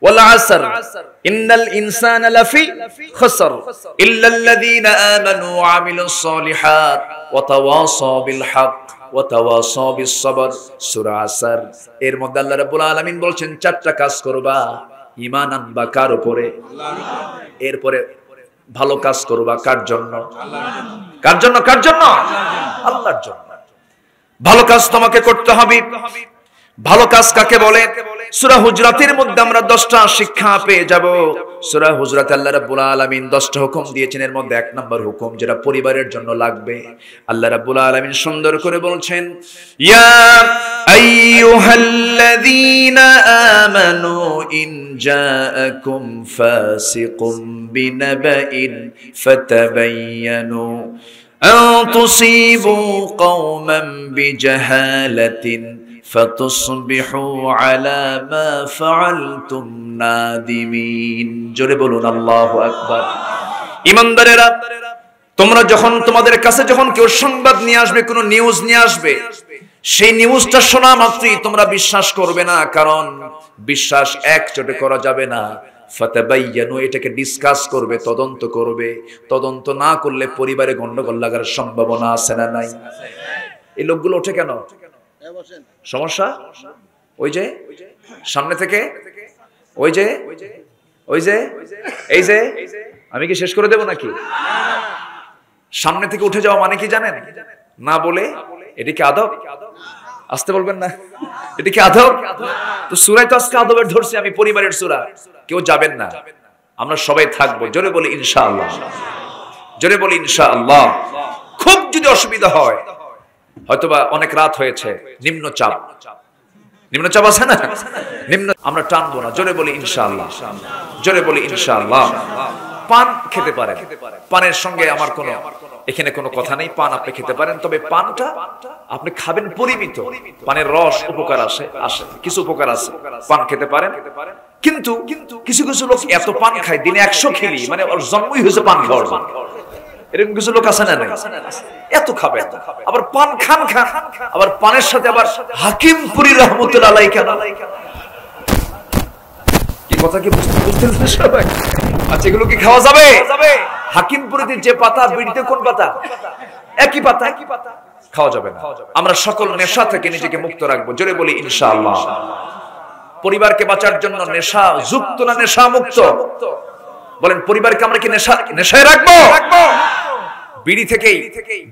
[SPEAKER 1] ওয়াল আসর ইন্নাল ইনসানা লাফি খুসর ইল্লাল্লাযীনা আমানু ওয়া আমিলুস সলিহাত ওয়া তাওয়াসাউ বিল হক ওয়া তাওয়াসাউ বিস সবর। সূরা আসর এর মধ্যে আল্লাহ রাব্বুল আলামিন বলছেন 4টা কাজ করবা। ঈমান আনবা কার উপরে? আল্লাহর। এরপরে ভালো কাজ করবা কার জন্য? আল্লাহর জন্য। কার জন্য? কার জন্য? আল্লাহর জন্য। ভালো কাজ তোমাকে করতে হবে। ভালো কাজ কাকে বলে? সূরা হুজরাতের মধ্যে আমরা 10টা শিক্ষা পেয়ে যাব। সূরা হুজরাতে আল্লাহ রাব্বুল আলামিন 10টা হুকুম দিয়েছেন। এর মধ্যে 1 নম্বর হুকুম যেটা পরিবারের জন্য লাগবে। আল্লাহ রাব্বুল আলামিন সুন্দর করে বলছেন, ইয়া আইয়ুহাল্লাযীনা আমানু ইন জাআকুম ফাসিকুম বিনাবাইন ফাতাবায়ানু আন তুসিবু কওমান বিজাহালাতিন ফাতুসবিহু আলা মা ফাআলতুম নাদিমিন। জোরে বলুন আল্লাহু আকবার। ঈমানদারেরা, তোমরা যখন তোমাদের কাছে যখন কেউ সংবাদ নিয়ে আসবে, কোনো নিউজ নিয়ে আসবে, সেই নিউজটা শোনা মাত্রই তোমরা বিশ্বাস করবে না, কারণ বিশ্বাস একচোটে করা যাবে না। ফাতাবায়ানু, এটাকে ডিসকাস করবে, তদন্ত করবে। তদন্ত না করলে পরিবারে গন্ডগোল লাগার সম্ভাবনা আছে না নাই? এই লোকগুলো ওঠে কেন? সমস্যা ওই যে সামনে থেকে, ওই যে এই যে, আমি কি শেষ করে দেব নাকি? সামনে থেকে উঠে যাওয়া মানে কি জানেন? না বলে এটা কি আদব? আসতে বলবেন না, এটা কি আদব? তো সূরায় তো আজকে আদবের ধরছি আমি, পরিবারের সূরা। কেউ যাবেন না, আমরা সবাই থাকবো। জোরে বলি ইনশাআল্লাহ। জোরে বলি ইনশাআল্লাহ। খুব যদি অসুবিধা হয়, হয়তোবা অনেক রাত হয়েছে, নিম্নচাপ আছে না? আমরা টানবো না। জোরে বলি ইনশাআল্লাহ। জোরে বলি ইনশাআল্লাহ। পান খেতে পারেন, পানের সঙ্গে আমার কোনো এখানে কোনো কথা নেই, পান আপনি খেতে পারেন, তবে পানটা আপনি খাবেন পরিমিত। পানের রস উপকার আসে কিছু উপকার আছে, পান খেতে পারেন। কিন্তু কিছু কিছু লোক এত পান খায়, দিনে 100 খিলি, মানে ওর জন্মই হয়েছে পান খাওয়ার জন্য। এরকম কিছু লোক আছে না? এত খাবে, আবার পান খান, আবার পানের সাথে আবার হাকিমপুরি রহমতুল্লাহ আলাইহি কেন, কি কথা কি বুঝতেছেন সবাই? আচ্ছা, এগুলো কি খাওয়া যাবে? হাকিমপুরিতে যে পাতা, বিড়িতে কোন পাতা? একই পাতা, খাওয়া যাবে না। আমরা সকল নেশা থেকে নিজেকে মুক্ত রাখবো, জোরে বলি ইনশাআল্লাহ। পরিবারকে বাঁচার জন্য নেশা যুক্ত না নেশা মুক্ত? বলেন, পরিবারকে আমরা কি নেশায় রাখবো?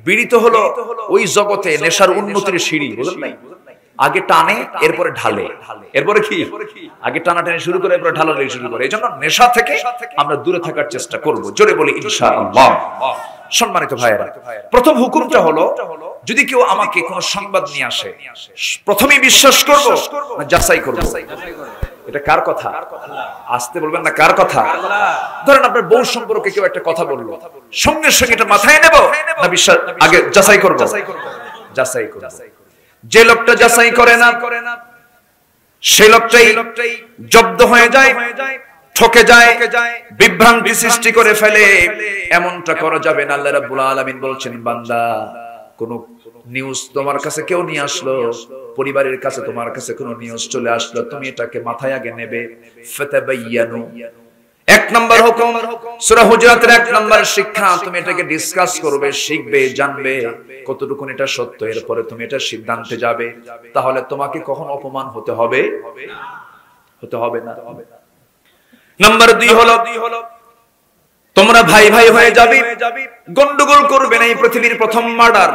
[SPEAKER 1] বিড়ি তো হলো ওই জগতে নেশার উন্নতির সিঁড়ি, বুঝলেন নাই? আগে টানে, এরপরে ঢালে, এরপরে কি আগে টানাটানি শুরু করে এরপরে ঢালাঢালি শুরু করে। এজন্য নেশা থেকে আমরা দূরে থাকার চেষ্টা করব, জোরে বলি ইনশাআল্লাহ। সম্মানিত ভাইয়েরা, প্রথম হুকুমটা হলো, যদি কেউ আমাকে কোনো সংবাদ নিয়ে আসে, প্রথমেই বিশ্বাস করব না যাচাই করব? এটা কার কথা? আসতে বলবেন না, কার কথা? ধরেন আপনার বউ সম্পর্কে কেউ একটা কথা বললো, সঙ্গে সঙ্গে এটা মাথায় নেব না বিশ্বাস আগে যাচাই করব? যাচাই করব। যে লোকটা যাচাই করে না, সে লোকটাই জব্দ হয়ে যায়, ঠকে যায়, বিভ্রান্তি সৃষ্টি করে ফেলে। এমনটা করা যাবে না। আল্লাহ রাব্বুল আলামিন বলছেন, বান্দা, কোন নিউজ তোমার কাছে কেউ নিয়ে আসলো, পরিবারের কাছে তোমার কাছে কোন নিউজ চলে আসলো, তুমি এটাকে মাথায় আগে নেবে। ফাতাবায়ানু, 1 নম্বর হুকুম, সূরা হুজুরাতের 1 নম্বর শিক্ষা, তুমি এটাকে ডিসকাস করবে, শিখবে, জানবে কতটুকু এটা সত্য, এরপরে তুমি এটা সিদ্ধান্তে যাবে। তাহলে তোমাকে কখনো অপমান হতে হবে না। নাম্বার 2 হলো, তোমরা ভাই ভাই হয়ে যাবে, গন্ডগোল করবে না। এই পৃথিবীর প্রথম মার্ডার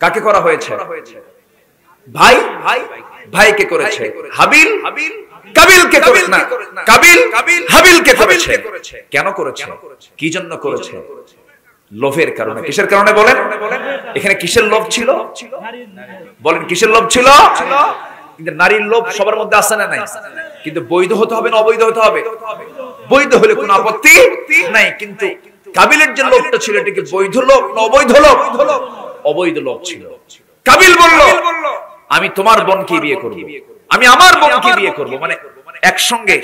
[SPEAKER 1] কাকে করা হয়েছে? ভাই ভাইকে করেছে। হাবিল কাবিলকে করেছে না, কাবিল হাবিলকে করেছে। কেন করেছে? কি জন্য করেছে? লোভের কারণে। কিসের কারণে বলেন? এখানে কিসের লোভ ছিল? বলেন, কিসের লোভ ছিল? কিন্তু নারীর লোভ সবার মধ্যে আছে না নাই? কিন্তু বৈধ হতে হবে না অবৈধ হতে হবে? বৈধ হলে কোনো আপত্তি নাই। কিন্তু কাবিলের যে লোভটা ছিল, এটা কি বৈধ লোভ না অবৈধ লোভ? অবৈধ লোভ ছিল। কাবিল বলল, আমি তোমার বোনকে বিয়ে করব, আমি আমার বোনকে বিয়ে করব। মানে একসঙ্গে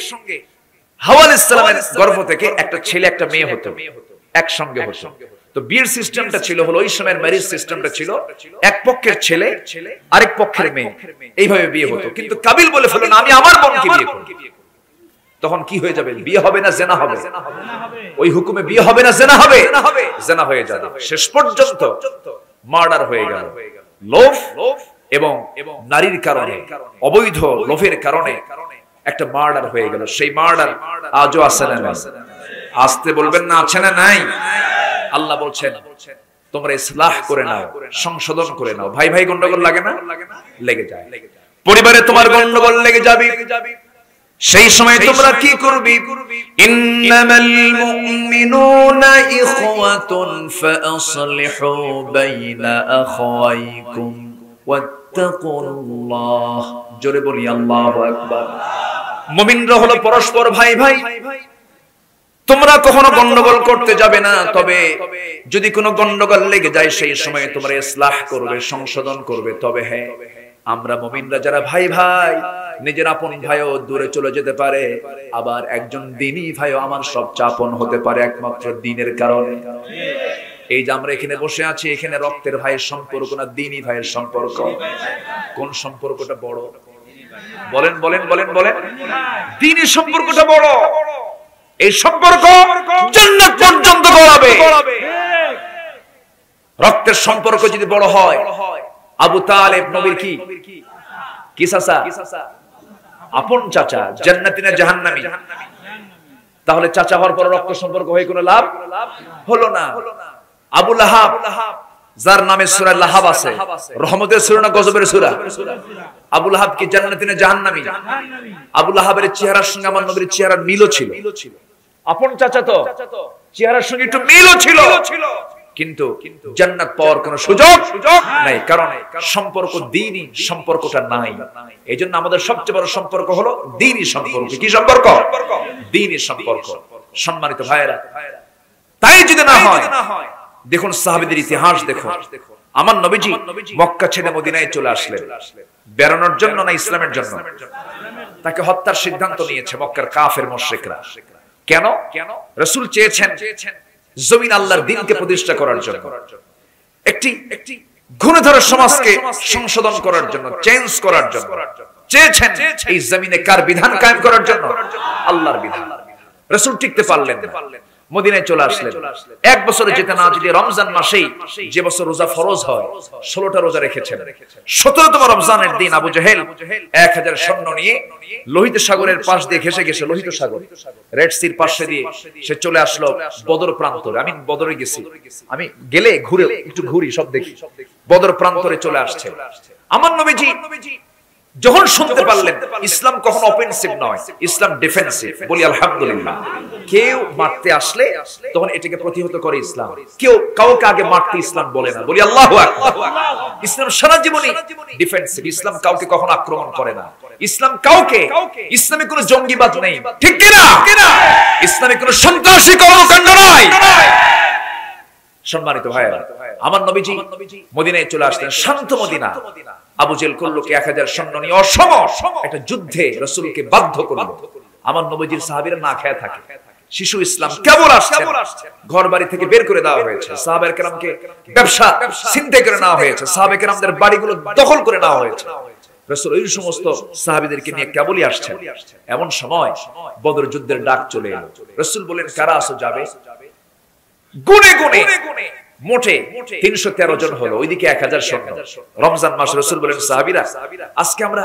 [SPEAKER 1] হাওয়া আলাইহিস সালামের গর্ভ থেকে একটা ছেলে একটা মেয়ে হতো, একসঙ্গে হতো। তো বিয়ের সিস্টেমটা ছিল হলো, ওই সময়ের ম্যারেজ সিস্টেমটা ছিল এক পক্ষের ছেলে আরেক পক্ষের মেয়ে, এইভাবে বিয়ে হতো। কিন্তু কাবিল বলে ফেলল, না, আমি আমার বোনকে বিয়ে করব। তখন কি হয়ে যাবে? বিয়ে হবে না জেনা হবে? ওই হুকুমে বিয়ে হবে না জেনা হবে? জেনা হয়ে যাবে। শেষ পর্যন্ত মার্ডার হয়ে গেল। লোভ এবং নারীর কারণে, অবৈধ লোভের কারণে একটা মার্ডার হয়ে গেল। সেই মার্ডার আজও আছে না নাই? আসতে বলবেন না, আছে না নাই? আল্লাহ বলছেন, তোমরা ইসলাহ করে নাও, সংশোধন করে নাও। ভাই ভাই গন্ডগোল লাগে না? লেগে যায়। পরিবারে তোমার গন্ডগোল লেগে যাবে, সেই সময় তোমরা কি করবে? ইন্নামাল মুমিনুনা ইখওয়াতুন ফাআসলিহু বাইনা আখাওয়াইকুম ওয়াত্তাকুল্লাহ। জোরে বলি আল্লাহু আকবার। মুমিনরা হলো পরস্পর ভাই ভাই, তোমরা কখনো গন্ডগোল করতে যাবে না। তবে যদি কোনো গন্ডগোল লেগে যায়, সেই সময় তোমরা ইসলাহ করবে, সংশোধন করবে। তবে হ্যাঁ, আমরা মুমিনরা যারা ভাই ভাই, নিজের আপন ভাইও দূরে চলে যেতে পারে, আবার একজন দ্বীনি ভাইও আমার সবচেয়ে আপন হতে পারে একমাত্র দ্বীনের কারণে। এই যে আমরা এখানে বসে আছি, এখানে রক্তের ভাইয়ের সম্পর্ক না দ্বীনি ভাইয়ের সম্পর্ক? কোন সম্পর্কটা বড়? বলেন বলেন বলেন বলেন। দ্বীনি সম্পর্কটা বড়। এই সম্পর্ক জান্নাত পর্যন্ত গড়াবে। রক্তের সম্পর্ক যদি বড় হয়, আবু তালেব নবীর কি চাচা? আপন চাচা। জান্নাতি না জাহান্নামী? তাহলে চাচা হওয়ার পর রক্ত সম্পর্ক হয়ে কোনো লাভ হলো না। আবু লাহাব, যার নামে সূরা লাহাব আছে, রহমতের সূরা না গজবের সূরা? আবু লাহাব কি জান্নাতি না জাহান্নামী? আবু লাহাবের চেহারার সঙ্গে আমার নবীর চেহারার মিলও ছিল। আপন চাচা তো, চেহারার সঙ্গে একটু মিলও ছিল, কিন্তু জান্নাত পাওয়ার কোনো সুযোগ নাই, কারণ সম্পর্ক দ্বীনি সম্পর্কটা নাই। এইজন্য আমাদের সবচেয়ে বড় সম্পর্ক হলো দ্বীনি সম্পর্ক। কি সম্পর্ক? দ্বীনি সম্পর্ক। সম্মানিত ভাইয়েরা, তাই যদি না হয়, দেখুন সাহাবীদের ইতিহাস দেখুন। আমার নবীজি মক্কা ছেড়ে মদিনায় চলে আসলেন বেড়ানোর জন্য না ইসলামের জন্য? তাকে হত্যার সিদ্ধান্ত নিয়েছে মক্কার কাফের মুশরিকরা। কেন? রাসূল চেয়েছেন জমিন আল্লাহর দ্বীনকে প্রতিষ্ঠা করার জন্য, একটি ঘূর্ণিধর সমাজকে সংশোধন করার জন্য, চেঞ্জ করার জন্য চেয়েছেন। এই জমিনে কার বিধান কায়েম করার জন্য? আল্লাহর বিধান। রাসূল টিকতে পারলেন না, মদিনায় চলে আসলেন। এক বছরে যেতে না যেতে রমজান মাসেই, যে বছর রোজা ফরজ হয়, 16টা রোজা রেখেছেন। 17তম রমজানের দিন আবু জেহেল 1000 সৈন্য নিয়ে লোহিত সাগরের পাশ দিয়ে ঘেঁষে ঘেঁষে, লোহিত সাগর রেড সির পাশে দিয়ে সে চলে আসলো বদর প্রান্তরে। আমি বদরে গেছি, আমি গেলে ঘুরে একটু ঘুরি, সব দেখি। বদর প্রান্তরে চলে আসছে আমার নবীজি। যখন শুনতে পারলেন ইসলাম কখনো অফেন্সিভ নয়, ইসলাম ডিফেন্সিভ, বলি আলহামদুলিল্লাহ। কেউ মারতে আসলে তখন এটাকে প্রতিহত করে ইসলাম। কেউ কাউকে আগে মারতে ইসলাম বলে না, বলি আল্লাহু আকবার। ইসলাম সারা জীবনই ডিফেন্সিভ, ইসলাম কাউকে কখনো আক্রমণ করে না। ইসলাম কাউকে, ইসলামে কোনো জঙ্গিবাদ নেই, ঠিক কিনা? ইসলামে কোনো সন্ত্রাসী কর্মকাণ্ড নয়। সম্মানিত ভাইয়েরা, আমার নবীজি মদিনায় চলে আসলেন, শান্ত মদিনা। আবু জেহেল করলো কি 1000 সৈন্য নিয়ে অসম একটা যুদ্ধে রাসূলকে বাধ্য করলো। আমার নবীজির সাহাবীরা না খেয়ে থাকে, শিশু ইসলাম কেবল আসছে, ঘর বাড়ি থেকে বের করে দেওয়া হয়েছে, সাহাবায়ে কেরামকে ব্যবসা ছিনতাই করে নেওয়া হয়েছে, সাহাবায়ে কেরামদের বাড়িগুলো দখল করে নেওয়া হয়েছে। রাসূল ওই সমস্ত সাহাবীদেরকে নিয়ে কেবলই আসছেন। এমন সময় বদর যুদ্ধের ডাক চলে এলো। রাসূল বলেন, কারা আসো যাবে? গুনে গুনে মোটে 313 জন হলো, ওইদিকে 1000 সৈন্য। রমজান মাস। রাসূল বলেন, সাহাবীরা আজকে আমরা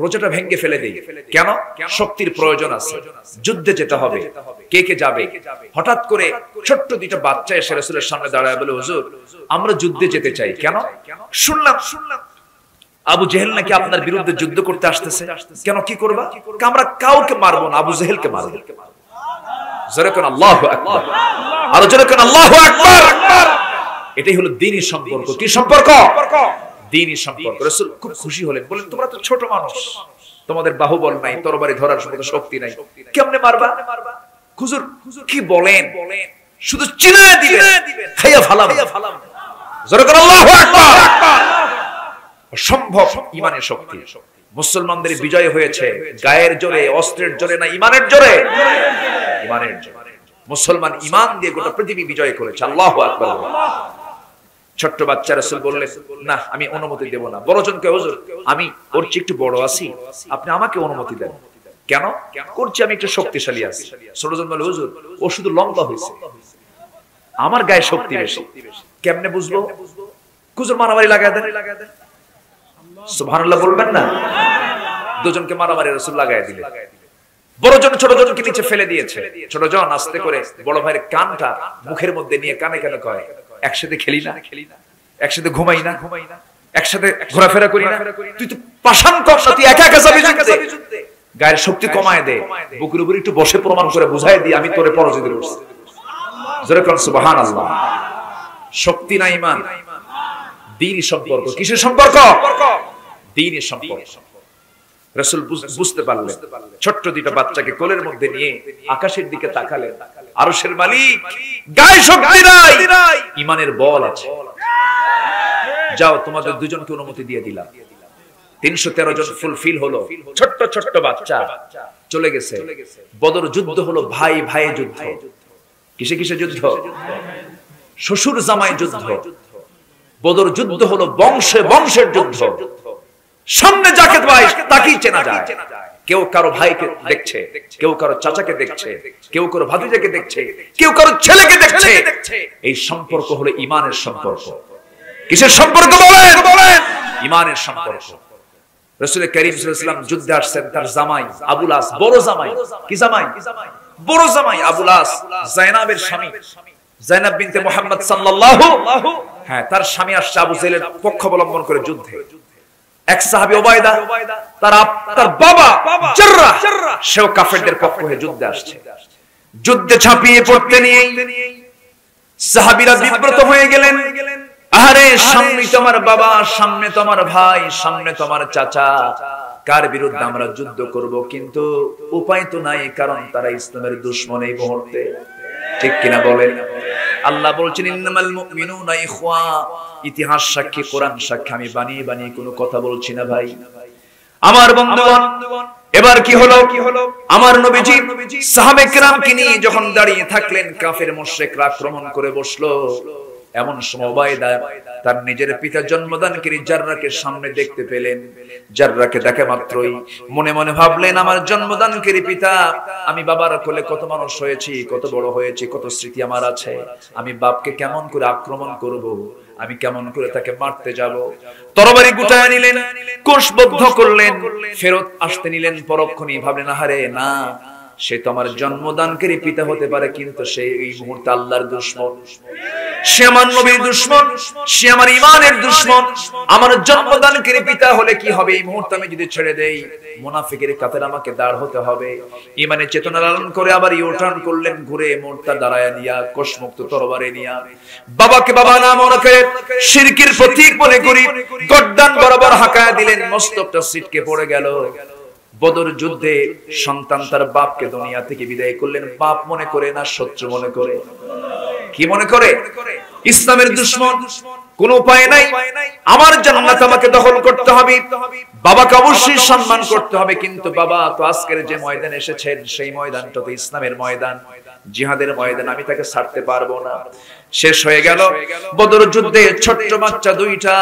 [SPEAKER 1] রোজাটা ভেঙে ফেলে দেই। কেন? শক্তির প্রয়োজন আছে, যুদ্ধে যেতে হবে। কে কে যাবে? হঠাৎ করে ছোট্ট দুইটা বাচ্চা এসে রাসূলের সামনে দাঁড়ায় বলে, হুজুর আমরা যুদ্ধে যেতে চাই। কেন? শুনলাম আবু জেহেল নাকি আপনার বিরুদ্ধে যুদ্ধ করতে আসতেছে। কেন, কি করবা? আমরা কাউকে মারবো না, আবু জেহেলকে মারবো। জোরে কোন আল্লাহু আকবার, আর জোরে কোন আল্লাহু আকবার। এটাই হলো দ্বীনি সম্পর্ক। কি সম্পর্ক? দ্বীনি সম্পর্ক। রাসূল খুব খুশি হলেন, বলেন, তোমরা তো ছোট মানুষ, তোমাদের বাহুবল নাই, তরবারি ধরার মতো শক্তি নাই, কেমনে মারবা? হুজুর কি বলেন? শুধু চিনায় দিবেন, খাইয়া ফালাম। জোরে কোন আল্লাহু আকবার। অসম্ভব ঈমানের শক্তি। মুসলমানদের বিজয় হয়েছে গায়ের জোরে, অস্ত্রের জোরে না, ঈমানের জোরে। ঈমানের জোরে। মুসলমান ঈমান দিয়ে গোটা পৃথিবী বিজয় করেছে। আল্লাহু আকবার। ছোট্ট বাচ্চা রাসূল বললেন, না আমি অনুমতি দেব না। বড়জনকে, হুজুর আমি ওর চেয়ে একটু বড় আছি, আপনি আমাকে অনুমতি দেন। কেন? করছি আমি একটু শক্তিশালী আছি। ছোটজন বলে, হুজুর ও শুধু লম্বা হয়েছে, আমার গায়ে শক্তি বেশি। কেমনে বুঝবো? হুজুর মারামারি লাগায় দেন। সুবহানাল্লাহ বলবেন না? দুজনকে মারামারি রাসূল লাগায় দিলেন। বড়জন ছোটজনকে নিচে ফেলে দিয়েছে। ছোটজন আস্তে করে বড় ভাইয়ের কানটা মুখের মধ্যে নিয়ে কানে কানে কয়, একসাথে খেলি না, একসাথে ঘুমাই না, একসাথে ঘোরাফেরা করি না, তুই তো পাষাণ কম না, তুই একা একা যাবি যুদ্ধে। গায়ের শক্তি কমায় দে, বুকের উপর একটু বসে প্রমাণ করে বুঝাই দি আমি তোরে পরাজিত করছি। জোরে কোন সুবহানাল্লাহ। শক্তি না ঈমান, দ্বীনি সম্পর্ক। কিসের সম্পর্ক? দ্বীনি সম্পর্ক। রাসূল বুঝতে পারলেন, ছোট্ট দুইটা বাচ্চাকে কোলের মধ্যে নিয়ে আকাশের দিকে তাকালেন। আরশের মালিক, গায়ে শক্তি নাই, ঈমানের বল আছে। যাও তোমাদের দুজনকে অনুমতি দিয়ে দিলাম। 313 জন ফুলফিল হলো। ছোট্ট ছোট্ট বাচ্চা চলে গেছে। বদর যুদ্ধ হলো ভাই ভাইয়ে যুদ্ধ। কিসে কিসে যুদ্ধ? শ্বশুর জামাই যুদ্ধ। বদর যুদ্ধ হলো বংশে বংশের যুদ্ধ। সামনে যাকে ভাই তাকেই চেনা যায়। কেউ কারো ভাইকে দেখছে, কেউ কারো চাচাকে দেখছে, কেউ কারো ভাতিজাকে দেখছে, কেউ কারো ছেলেকে দেখছে। এই সম্পর্ক হলো ঈমানের সম্পর্ক। কিসের সম্পর্ক বলেন? ঈমানের সম্পর্ক। রাসূল কারীম সাল্লাল্লাহু আলাইহি ওয়াসাল্লাম যুদ্ধে আসছেন, তার জামাই আবুল আস, বড় জামাই। কি জামাই? বড় জামাই আবুল আস, যায়নাবের স্বামী, যায়নাব বিনতে মুহাম্মদ সাল্লাল্লাহু, হ্যাঁ তার স্বামী আসছে আবু জেহেলের পক্ষ অবলম্বন করে যুদ্ধে। এক সাহাবী উবাইদা, তার বাবা জাররাহ, সেও কাফেরদের পক্ষ হয়ে যুদ্ধে আসছে। যুদ্ধে ঝাঁপিয়ে পড়তে নিয়ে সাহাবীরা বিব্রত হয়ে গেলেন। আরে সামনে তোমার বাবা, সামনে তোমার ভাই, সামনে তোমার চাচা, কার বিরুদ্ধে আমরা যুদ্ধ করব, কিন্তু উপায় তো নাই, কারণ তারা ইসলামের দুশমন এই মুহূর্তে। ঠিক কিনা বলেন? আল্লাহ বলছেন ইন্নামাল মুমিনুনা ইখওয়া। ইতিহাস সাক্ষী, কোরআন সাক্ষী, আমি বানিয়ে বানিয়ে কোনো কথা বলছি না ভাই। আমার বন্ধুগণ, এবার কি হলো? আমার নবীজি সাহাবায়ে কেরামকে নিয়ে যখন দাঁড়িয়ে থাকলেন, কাফের মুশরিকরা আক্রমণ করে বসলো। এমন সময় উবাইদা তার নিজের পিতা জন্মদানকারী জাররাকে সামনে দেখতে পেলেন। জাররাকে দেখে মাত্রই মনে মনে ভাবলেন, আমার জন্মদানকারী পিতা, আমি বাবার কোলে কত মানুষ হয়েছি, কত বড় হয়েছি, কত স্মৃতি আমার আছে, আমি বাপকে কেমন করে আক্রমণ করব, আমি কেমন করে তাকে মারতে যাব। তরবারি গুটায় নিলেন, কোষবদ্ধ করলেন, ফেরত আসতে নিলেন। পরক্ষণেই ভাবলেন, আহারে না, সে তো আমার জন্মদানকারী পিতা হতে পারে, কিন্তু সে এই মুহূর্তে আল্লাহর দুশমন, সে আমার নবীর দুশমন, সে আমার ঈমানের দুশমন। আমার জন্মদানকারী পিতা হলে কি হবে, এই মুহূর্তে আমি যদি ছেড়ে দেই, মুনাফিকের কাতারে আমাকে দাঁড় হতে হবে। ঈমানের চেতনা লালন করে আবার ইউটার্ন করলেন, ঘুরে মোড়টা দাঁড়ায় নিয়া, কোষমুক্ত তরবারি নিয়া, বাবাকে বাবা না মনে করে শিরকের প্রতীক মনে করি গর্দান বরাবর হাঁকায়া দিলেন। মস্তকটা ছিটকে পড়ে গেল। বদর যুদ্ধে সন্তান তার বাপকে দুনিয়া থেকে বিদায় করলেন, বাপ মনে করে না শত্রু মনে করে? কি মনে করে? ইসলামের দুশমন। কোন উপায় নাই, আমার জান্নাত আমাকে দখল করতে হবে, বাবাকে অবশ্যই সম্মান করতে হবে। কিন্তু বাবা তো আজকের যে ময়দানে এসেছেন, সেই ময়দানটা তো ইসলামের ময়দান, জিহাদের ময়দান, আমি তাকে ছাড়তে পারবো না। শেষ হয়ে গেল বদর যুদ্ধে। ছোট্ট বাচ্চা দুইটা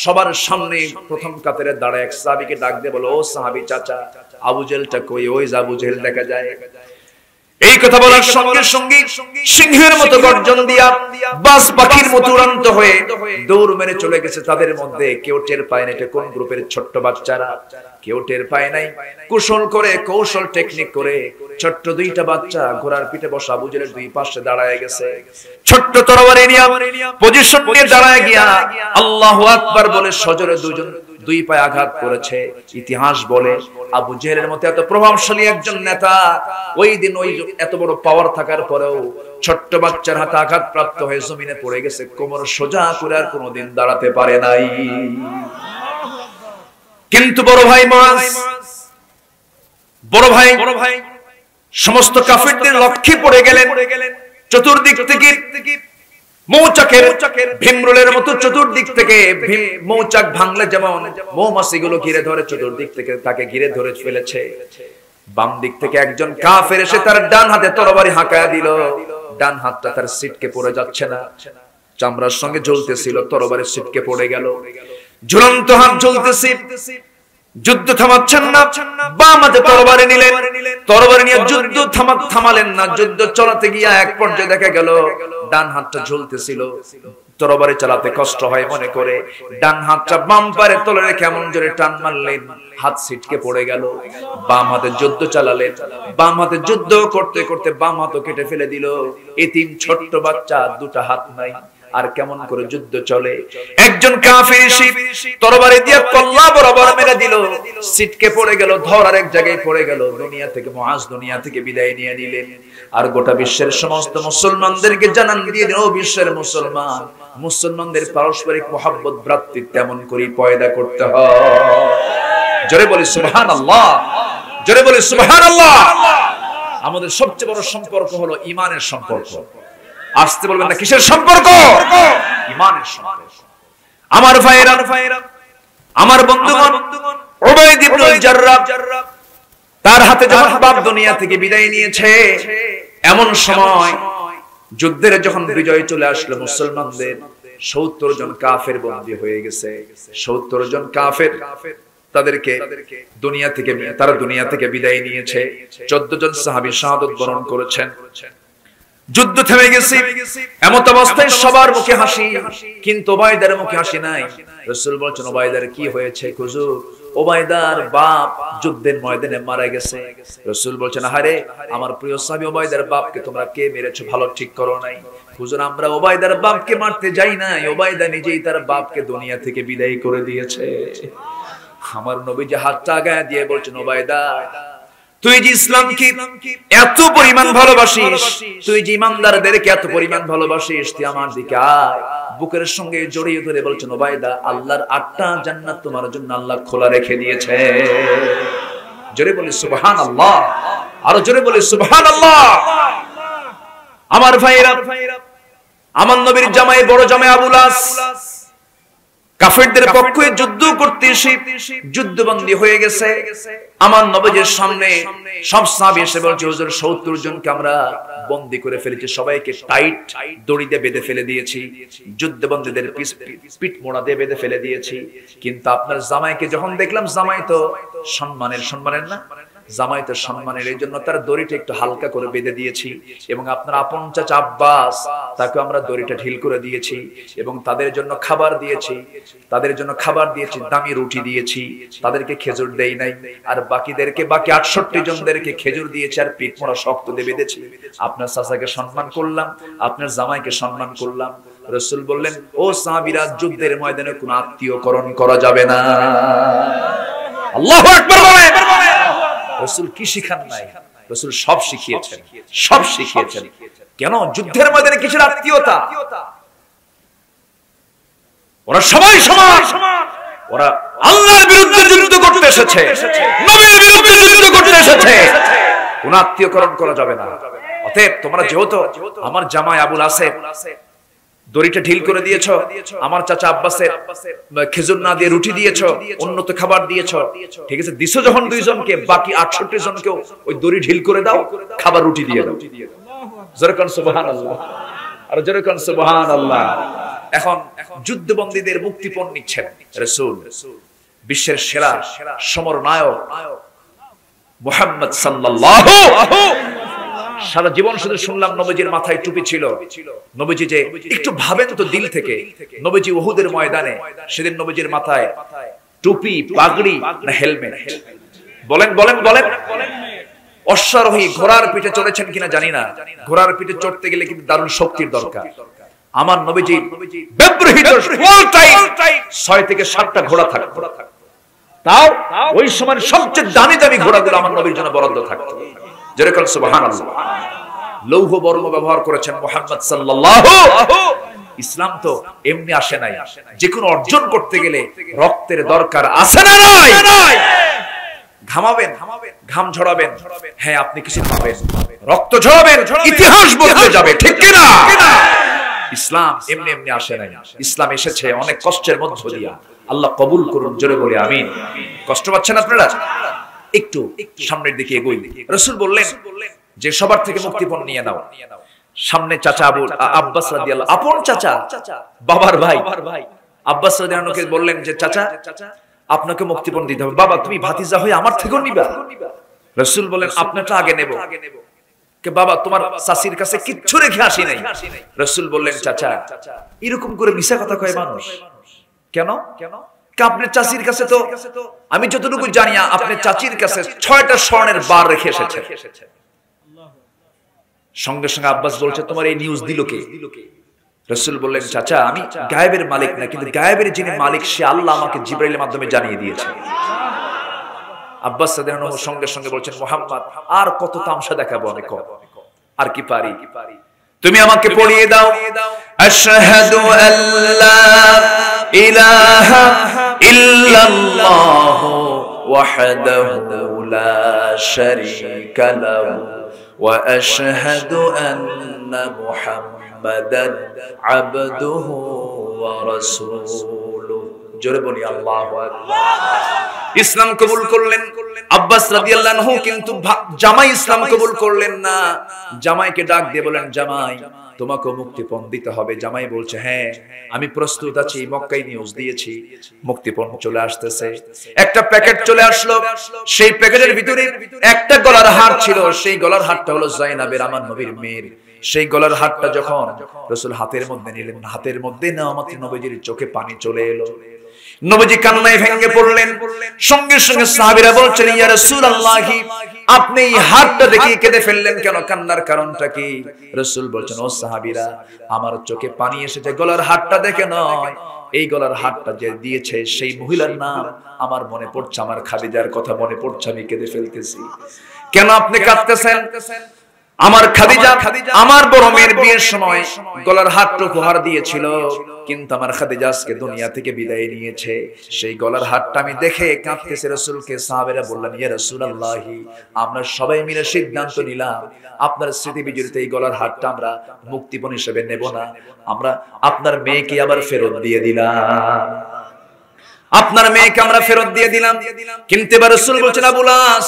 [SPEAKER 1] সবার সামনে প্রথম কাতারে দাঁড়ায় এক সাহাবীকে ডাক দিয়ে বলো, ও সাহাবী চাচা, আবু জেহেলটা কই? ওই যে আবু জেহেল দেখা যায়। এই কথা বলার সঙ্গে সঙ্গে সিংহের মতো গর্জন দিয়া বাস পাখির মতো উড়ন্ত হয়ে দৌড় মেরে চলে গেছে। তাদের মধ্যে কেউ টের পায় না এটা কোন গ্রুপের ছোট্ট বাচ্চারা, কেউ টের পায় নাই। কুশল করে, কৌশল টেকনিক করে ছোট্ট দুইটা বাচ্চা ঘোড়ার পিঠে বসা আবু জেহেলের দুই পাশে দাঁড়ায় গেছে। ছোট্ট তরবারি নিয়ে পজিশন নিয়ে দাঁড়ায় গিয়া আল্লাহু আকবার বলে সজোরে দুই পায়ে আঘাত করেছে। ইতিহাস বলে আবু জেহেলের মতো এত প্রভাবশালী একজন নেতা ওই দিন ওই এত বড় পাওয়ার থাকার পরেও ছোট্ট বাচ্চার হাতে আঘাত প্রাপ্ত হয়ে জমিনে পড়ে গেছে, কোমর সোজা করে আর কোনোদিন দাঁড়াতে পারে নাই। কিন্তু বড় ভাই মুআজ, বড় ভাই সমস্ত কাফিরদের লক্ষ্যে পড়ে গেলেন। চতুর্দিক থেকে মৌচাকের ভীমরুলের মতো চতুর্দিক থেকে মৌচাক ভাঙলে যেমন মৌমাছিগুলো ঘিরে ধরে, চতুর্দিক থেকে তাকে ঘিরে ধরে ফেলেছে। বাম দিক থেকে একজন কাফের এসে তার ডান হাতে তরবারি হাঁকায়া দিল। ডান হাতটা তার সিটকে পড়ে যাচ্ছে না, চামড়ার সঙ্গে ঝুলতেছিল, তরবারি সিটকে পড়ে গেল। ঝুলন্ত হাত ঝুলতেছে, যুদ্ধ থামাচ্ছেন না। বাম হাতে তরবারি নিলেন, তরবারি নিয়ে যুদ্ধ থামালেন না। যুদ্ধ চালাতে গিয়া এক পর্যায়ে দেখা গেল ডান হাতটা ঝুলতেছিল, তরবারি চালাতে কষ্ট হয় মনে করে ডান হাতটা বাম পারে তলে রেখে এমন জোরে টান মারলেন, হাত ছিটকে পড়ে গেল। বাম হাতে যুদ্ধ চালালেন, বাম হাতে যুদ্ধ করতে করতে বাম হাতও কেটে ফেলে দিল। এতিম ছোট্ট বাচ্চা, দুটা হাত নাই, আর কেমন করে যুদ্ধ চলে। একজন কাফির এসে তরবারি দিয়ে কল্লা বরাবর মেরে দিল, ছিটকে পড়ে গেল, ধরার এক জায়গায় পড়ে গেল। দুনিয়া থেকে মুআজ দুনিয়া থেকে বিদায় নিয়ে নিলেন। আর গোটা বিশ্বের সমস্ত মুসলমানদেরকে জানান দিয়ে দিল, ও বিশ্বের মুসলমান, মুসলমানদের পারস্পরিক মহব্বত ভ্রাতৃত্ব তেমন করে পয়দা করতে হয়। জোরে বলি সুবহানাল্লাহ, জোরে বলি সুবহানাল্লাহ। আমাদের সবচেয়ে বড় সম্পর্ক হলো ঈমানের সম্পর্ক। আসতে বলবেন না কিসের সম্পর্ক? ঈমানের সম্পর্ক। আমার ভাইরা, আমার বন্ধুগণ, উবাইদ ইবনে জাররাহ তার হাতে যখন বাপ দুনিয়া থেকে বিদায় নিয়েছে, এমন সময় যুদ্ধের যখন বিজয় চলে আসলো, মুসলমানদের 70 জন কাফের বন্দী হয়ে গেছে। 70 জন কাফের তাদেরকে তারা দুনিয়া থেকে বিদায় নিয়েছে। 14 জন সাহাবী শাহাদাত বরণ করেছেন। যুদ্ধ থেমে গেছে। এমত অবস্থায় সবার মুখে হাসি, কিন্তু উবাইদার মুখে হাসি নাই। রাসূল বলছেন, উবাইদার কি হয়েছে হুজুর? উবাইদার বাপ যুদ্ধের ময়দানে মারা গেছে। রাসূল বলছেন, আহারে আমার প্রিয় সাহাবী উবাইদার বাপকে তোমরা কে মেরেছো, ভালো ঠিক করো নাই। হুজুর আমরা উবাইদার বাপকে মারতে যাই নাই, উবাইদা নিজেই তার বাপকে দুনিয়া থেকে বিদায় করে দিয়েছে। আমার নবী যে হাতটা আগায় দিয়ে বলছেন, উবাইদা তুই যে ইসলামকে এত পরিমাণ ভালোবাসিস, তুই যে ইমানদারদেরকে এত পরিমাণ ভালোবাসিস, তুই আমার দিকে আয়। বুকের সঙ্গে জড়িয়ে ধরে বলছেন, ওবায়দা, আল্লাহর 8টা জান্নাত তোমার জন্য আল্লাহ খোলা রেখে দিয়েছে। জোরে বলি সুবহানাল্লাহ, আরো জোরে বলি সুবহানাল্লাহ। আমার ভাইরা, আমার নবীর জামাই, বড় জামাই আবুল আস কাফেরদের পক্ষে যুদ্ধ করতে এসে যুদ্ধবন্দী হয়ে গেছে। আমার নবীর সামনে সব সাহাবী এসে বলছে, হুজুর 70 জনকে আমরা বন্দী করে ফেলেছি, সবাইকে টাইট দড়ি দিয়ে বেঁধে ফেলে দিয়েছি, যুদ্ধবন্দীদের পিঠ মোড়া দিয়ে বেঁধে ফেলে দিয়েছি। কিন্তু আপনার জামাইকে যখন দেখলাম, জামাই তো সম্মানের না, জামাই তো সম্মানের, এই জন্য তার দড়িটা একটু হালকা করে বেঁধে দিয়েছি। এবং আপনার আপন চাচা আব্বাস, তাকে আমরা দড়িটা ঢিল করে দিয়েছি এবং তাদের জন্য খাবার দিয়েছি, দামি রুটি দিয়েছি, তাদেরকে খেজুর দেই নাই। আর বাকিদেরকে, বাকি 68 জনদেরকে খেজুর দিয়েছি আর পিঠ মোড়া শক্ত দিয়ে বেঁধেছি। আপনার চাচাকে সম্মান করলাম, আপনার জামাইকে সম্মান করলাম। রাসূল বললেন, ও সাহাবীরা, যুদ্ধের ময়দানে কোনো আত্মীয়করণ করা যাবে না। আল্লাহু আকবার বলেন। রাসূল কি শিখান নাই? রাসূল সব শিখিয়েছেন, সব শিখিয়েছেন। কেন? যুদ্ধের ময়দানে কিসের আত্মীয়তা? ওরা সবাই সমান, ওরা আল্লাহর বিরুদ্ধে যুদ্ধ করতে এসেছে, নবীর বিরুদ্ধে যুদ্ধ করতে এসেছে, কোন আত্মীয়করণ করা যাবে না। অতএব তোমরা যেহেতু আমার জামাই আবুল আসেফ দড়িটা ঢিল করে দিয়েছো, আমার চাচা আব্বাসের খেজুর না দিয়ে রুটি দিয়েছো, উন্নত খাবার দিয়েছো, ঠিক আছে, দিছো যখন 2 জনকে, বাকি 68 জনকেও ওই দড়ি ঢিল করে দাও, খাবার রুটি দিয়ে দাও। জোরে কোন সুবহানাল্লাহ, আর জোরে কোন সুবহানাল্লাহ। এখন যুদ্ধবন্দীদের মুক্তিপণ নিচ্ছেন রাসূল, বিশ্বের সেরা সমর নায়ক মুহাম্মদ সাল্লাল্লাহু। সারা জীবন শুধু শুনলাম নবীজির মাথায় টুপি ছিল। নবীজি যে, একটু ভাবেন তো দিল থেকে, নবীজি উহুদের ময়দানে সেদিন নবীজির মাথায় টুপি, পাগড়ি না হেলমেট? বলেন বলেন বলেন। অশ্বারোহী ঘোড়ার পিঠে চড়েছেন কিনা জানি না, ঘোড়ার পিঠে চড়তে গেলে কিন্তু দারুণ শক্তির দরকার। আমার নবীজি ব্যবহৃত 6 থেকে 7টা ঘোড়া থাকতো, তাও ওই সময় সবচেয়ে দামি দামি ঘোড়াগুলো আমার নবীর জন্য বরাদ্দ থাকতো। যেরকম সুবহানাল্লাহ। লৌহ বর্ম ব্যবহার করেছেন মুহাম্মদ সাল্লাল্লাহু। ইসলাম তো এমনি আসে নাই, যে কোনো অর্জন করতে গেলে রক্তের দরকার আছে না নাই? ঘামাবেন, ঘাম ঝরাবেন, হ্যাঁ আপনি কিছু পাবেন, রক্ত ঝরাবেন, ইতিহাস বদলে যাবে, ঠিক কি না? ইসলাম এমনি এমনি আসে নাই, ইসলাম এসেছে অনেক কষ্টের মধ্য দিয়া। আল্লাহ কবুল করুন, জোরে বলি আমিন। কষ্ট পাচ্ছেন আপনারা? একটু সামনের দিকে এগোই। রাসূল বললেন যে সবার থেকে মুক্তিপণ নিয়ে নাও। সামনে চাচা আব্বাস রাদিয়াল্লাহু, আপন চাচা, বাবার ভাই আব্বাস রাদিয়াল্লাহু আনহুকে বললেন যে চাচা, আপনাকে মুক্তিপণ দিতে হবে। বাবা, তুমি ভাতিজা হয়ে আমার থেকেও নিবা? রাসূল বলেন, আপনারটা আগে নেব। কে বাবা, তোমার চাচির কাছে কিচ্ছু রেখে আসি নাই। রাসূল বললেন, চাচা, এরকম করে মিছা কথা কয় মানুষ কেন? আপনার চাচির কাছে তো আমি যতটুকু জানি, আপনার চাচির কাছে 6টা স্বর্ণের বার রেখে এসেছে। সঙ্গে সঙ্গে আব্বাস বলছে, তোমার এই নিউজ দিল কে? রাসূল বললেন, চাচা, আমি গায়েবের মালিক না, কিন্তু গায়েবের যিনি মালিক সে আল্লাহ আমাকে জিবরাইলের মাধ্যমে জানিয়ে দিয়েছে। আব্বাস রাদিয়াল্লাহু আনহু সঙ্গে সঙ্গে বলছেন, মুহাম্মদ, আর কত তামসা দেখাবো আমি, আর কি পারি? তুমি আমাকে পড়িয়ে দাও, আশহাদু আল্লা ইলাহা ইল্লাল্লাহ ওয়াহদাহু লা শারীকা লাহু ওয়া আশহাদু আন্না মুহাম্মাদান আবদুহু ওয়া রাসূলুহু। জোরে বলি আল্লাহু আকবার। ইসলাম কবুল করলেন আব্বাস রাদিয়াল্লাহু আনহু, কিন্তু জামাই ইসলাম কবুল করলেন না। জামাইকে ডাক দিয়ে বলেন, জামাই, তোমাকে মুক্তিপণ দিতে হবে। জামাই বলছে, হ্যাঁ আমি প্রস্তুত আছি, মক্কায় নিউজ দিয়েছি, মুক্তিপণ চলে আসতেছে। একটা প্যাকেট চলে আসলো, সেই প্যাকেটের ভিতরে একটা গলার হার ছিল। সেই গলার হারটা হলো যায়েনাবের, আমার নবীর মেয়ের। সেই গলার হারটা যখন রাসূল হাতের মধ্যে নিলেন, হাতের মধ্যে নেওয়া মাত্র নবীজির চোখে পানি চলে এলো। নবীজি কান্নায় ভেঙে পড়লেন। সঙ্গে সঙ্গে সাহাবীরা বলছেন, ইয়া রাসূলুল্লাহ, আপনি এই হাতটা দেখে কেঁদে ফেললেন কেন? কান্নার কারণটা কি? রাসূল বলছেন, ও সাহাবীরা, আমার চোখে পানি এসেছে গলার হাতটা দেখে নয়, এই গলার হাতটা যে দিয়েছে সেই মহিলার নাম আমার মনে পড়ছে, আমার খাদিজার কথা মনে পড়ছে, আমি কেঁদে ফেলতেছি। কেন আপনি কাঁদতেছেন? আমার খাদিজা আমার বড় মেয়ের বিয়ের সময় গলার হারটা উপহার দিয়েছিল, কিন্তু আমার খাদিজা আজকে দুনিয়া থেকে বিদায় নিয়েছে। সেই গলার হারটা আমি দেখে কাঁদতেছে রাসূলকে। সাহাবীরা বললেন, ইয়া রাসূলুল্লাহ, আমরা সবাই মিলে সিদ্ধান্ত নিলাম আপনার স্মৃতি বিজড়িত এই গলার হারটা আমরা মুক্তিপণ হিসেবে নেব না, আমরা আপনার মেয়েকে আবার ফেরত দিয়ে দিলাম। আপনার মেয়েকে আমরা ফেরত দিয়ে দিলাম। কিন্তু এবার রাসূল বলছেন, আবু লাস,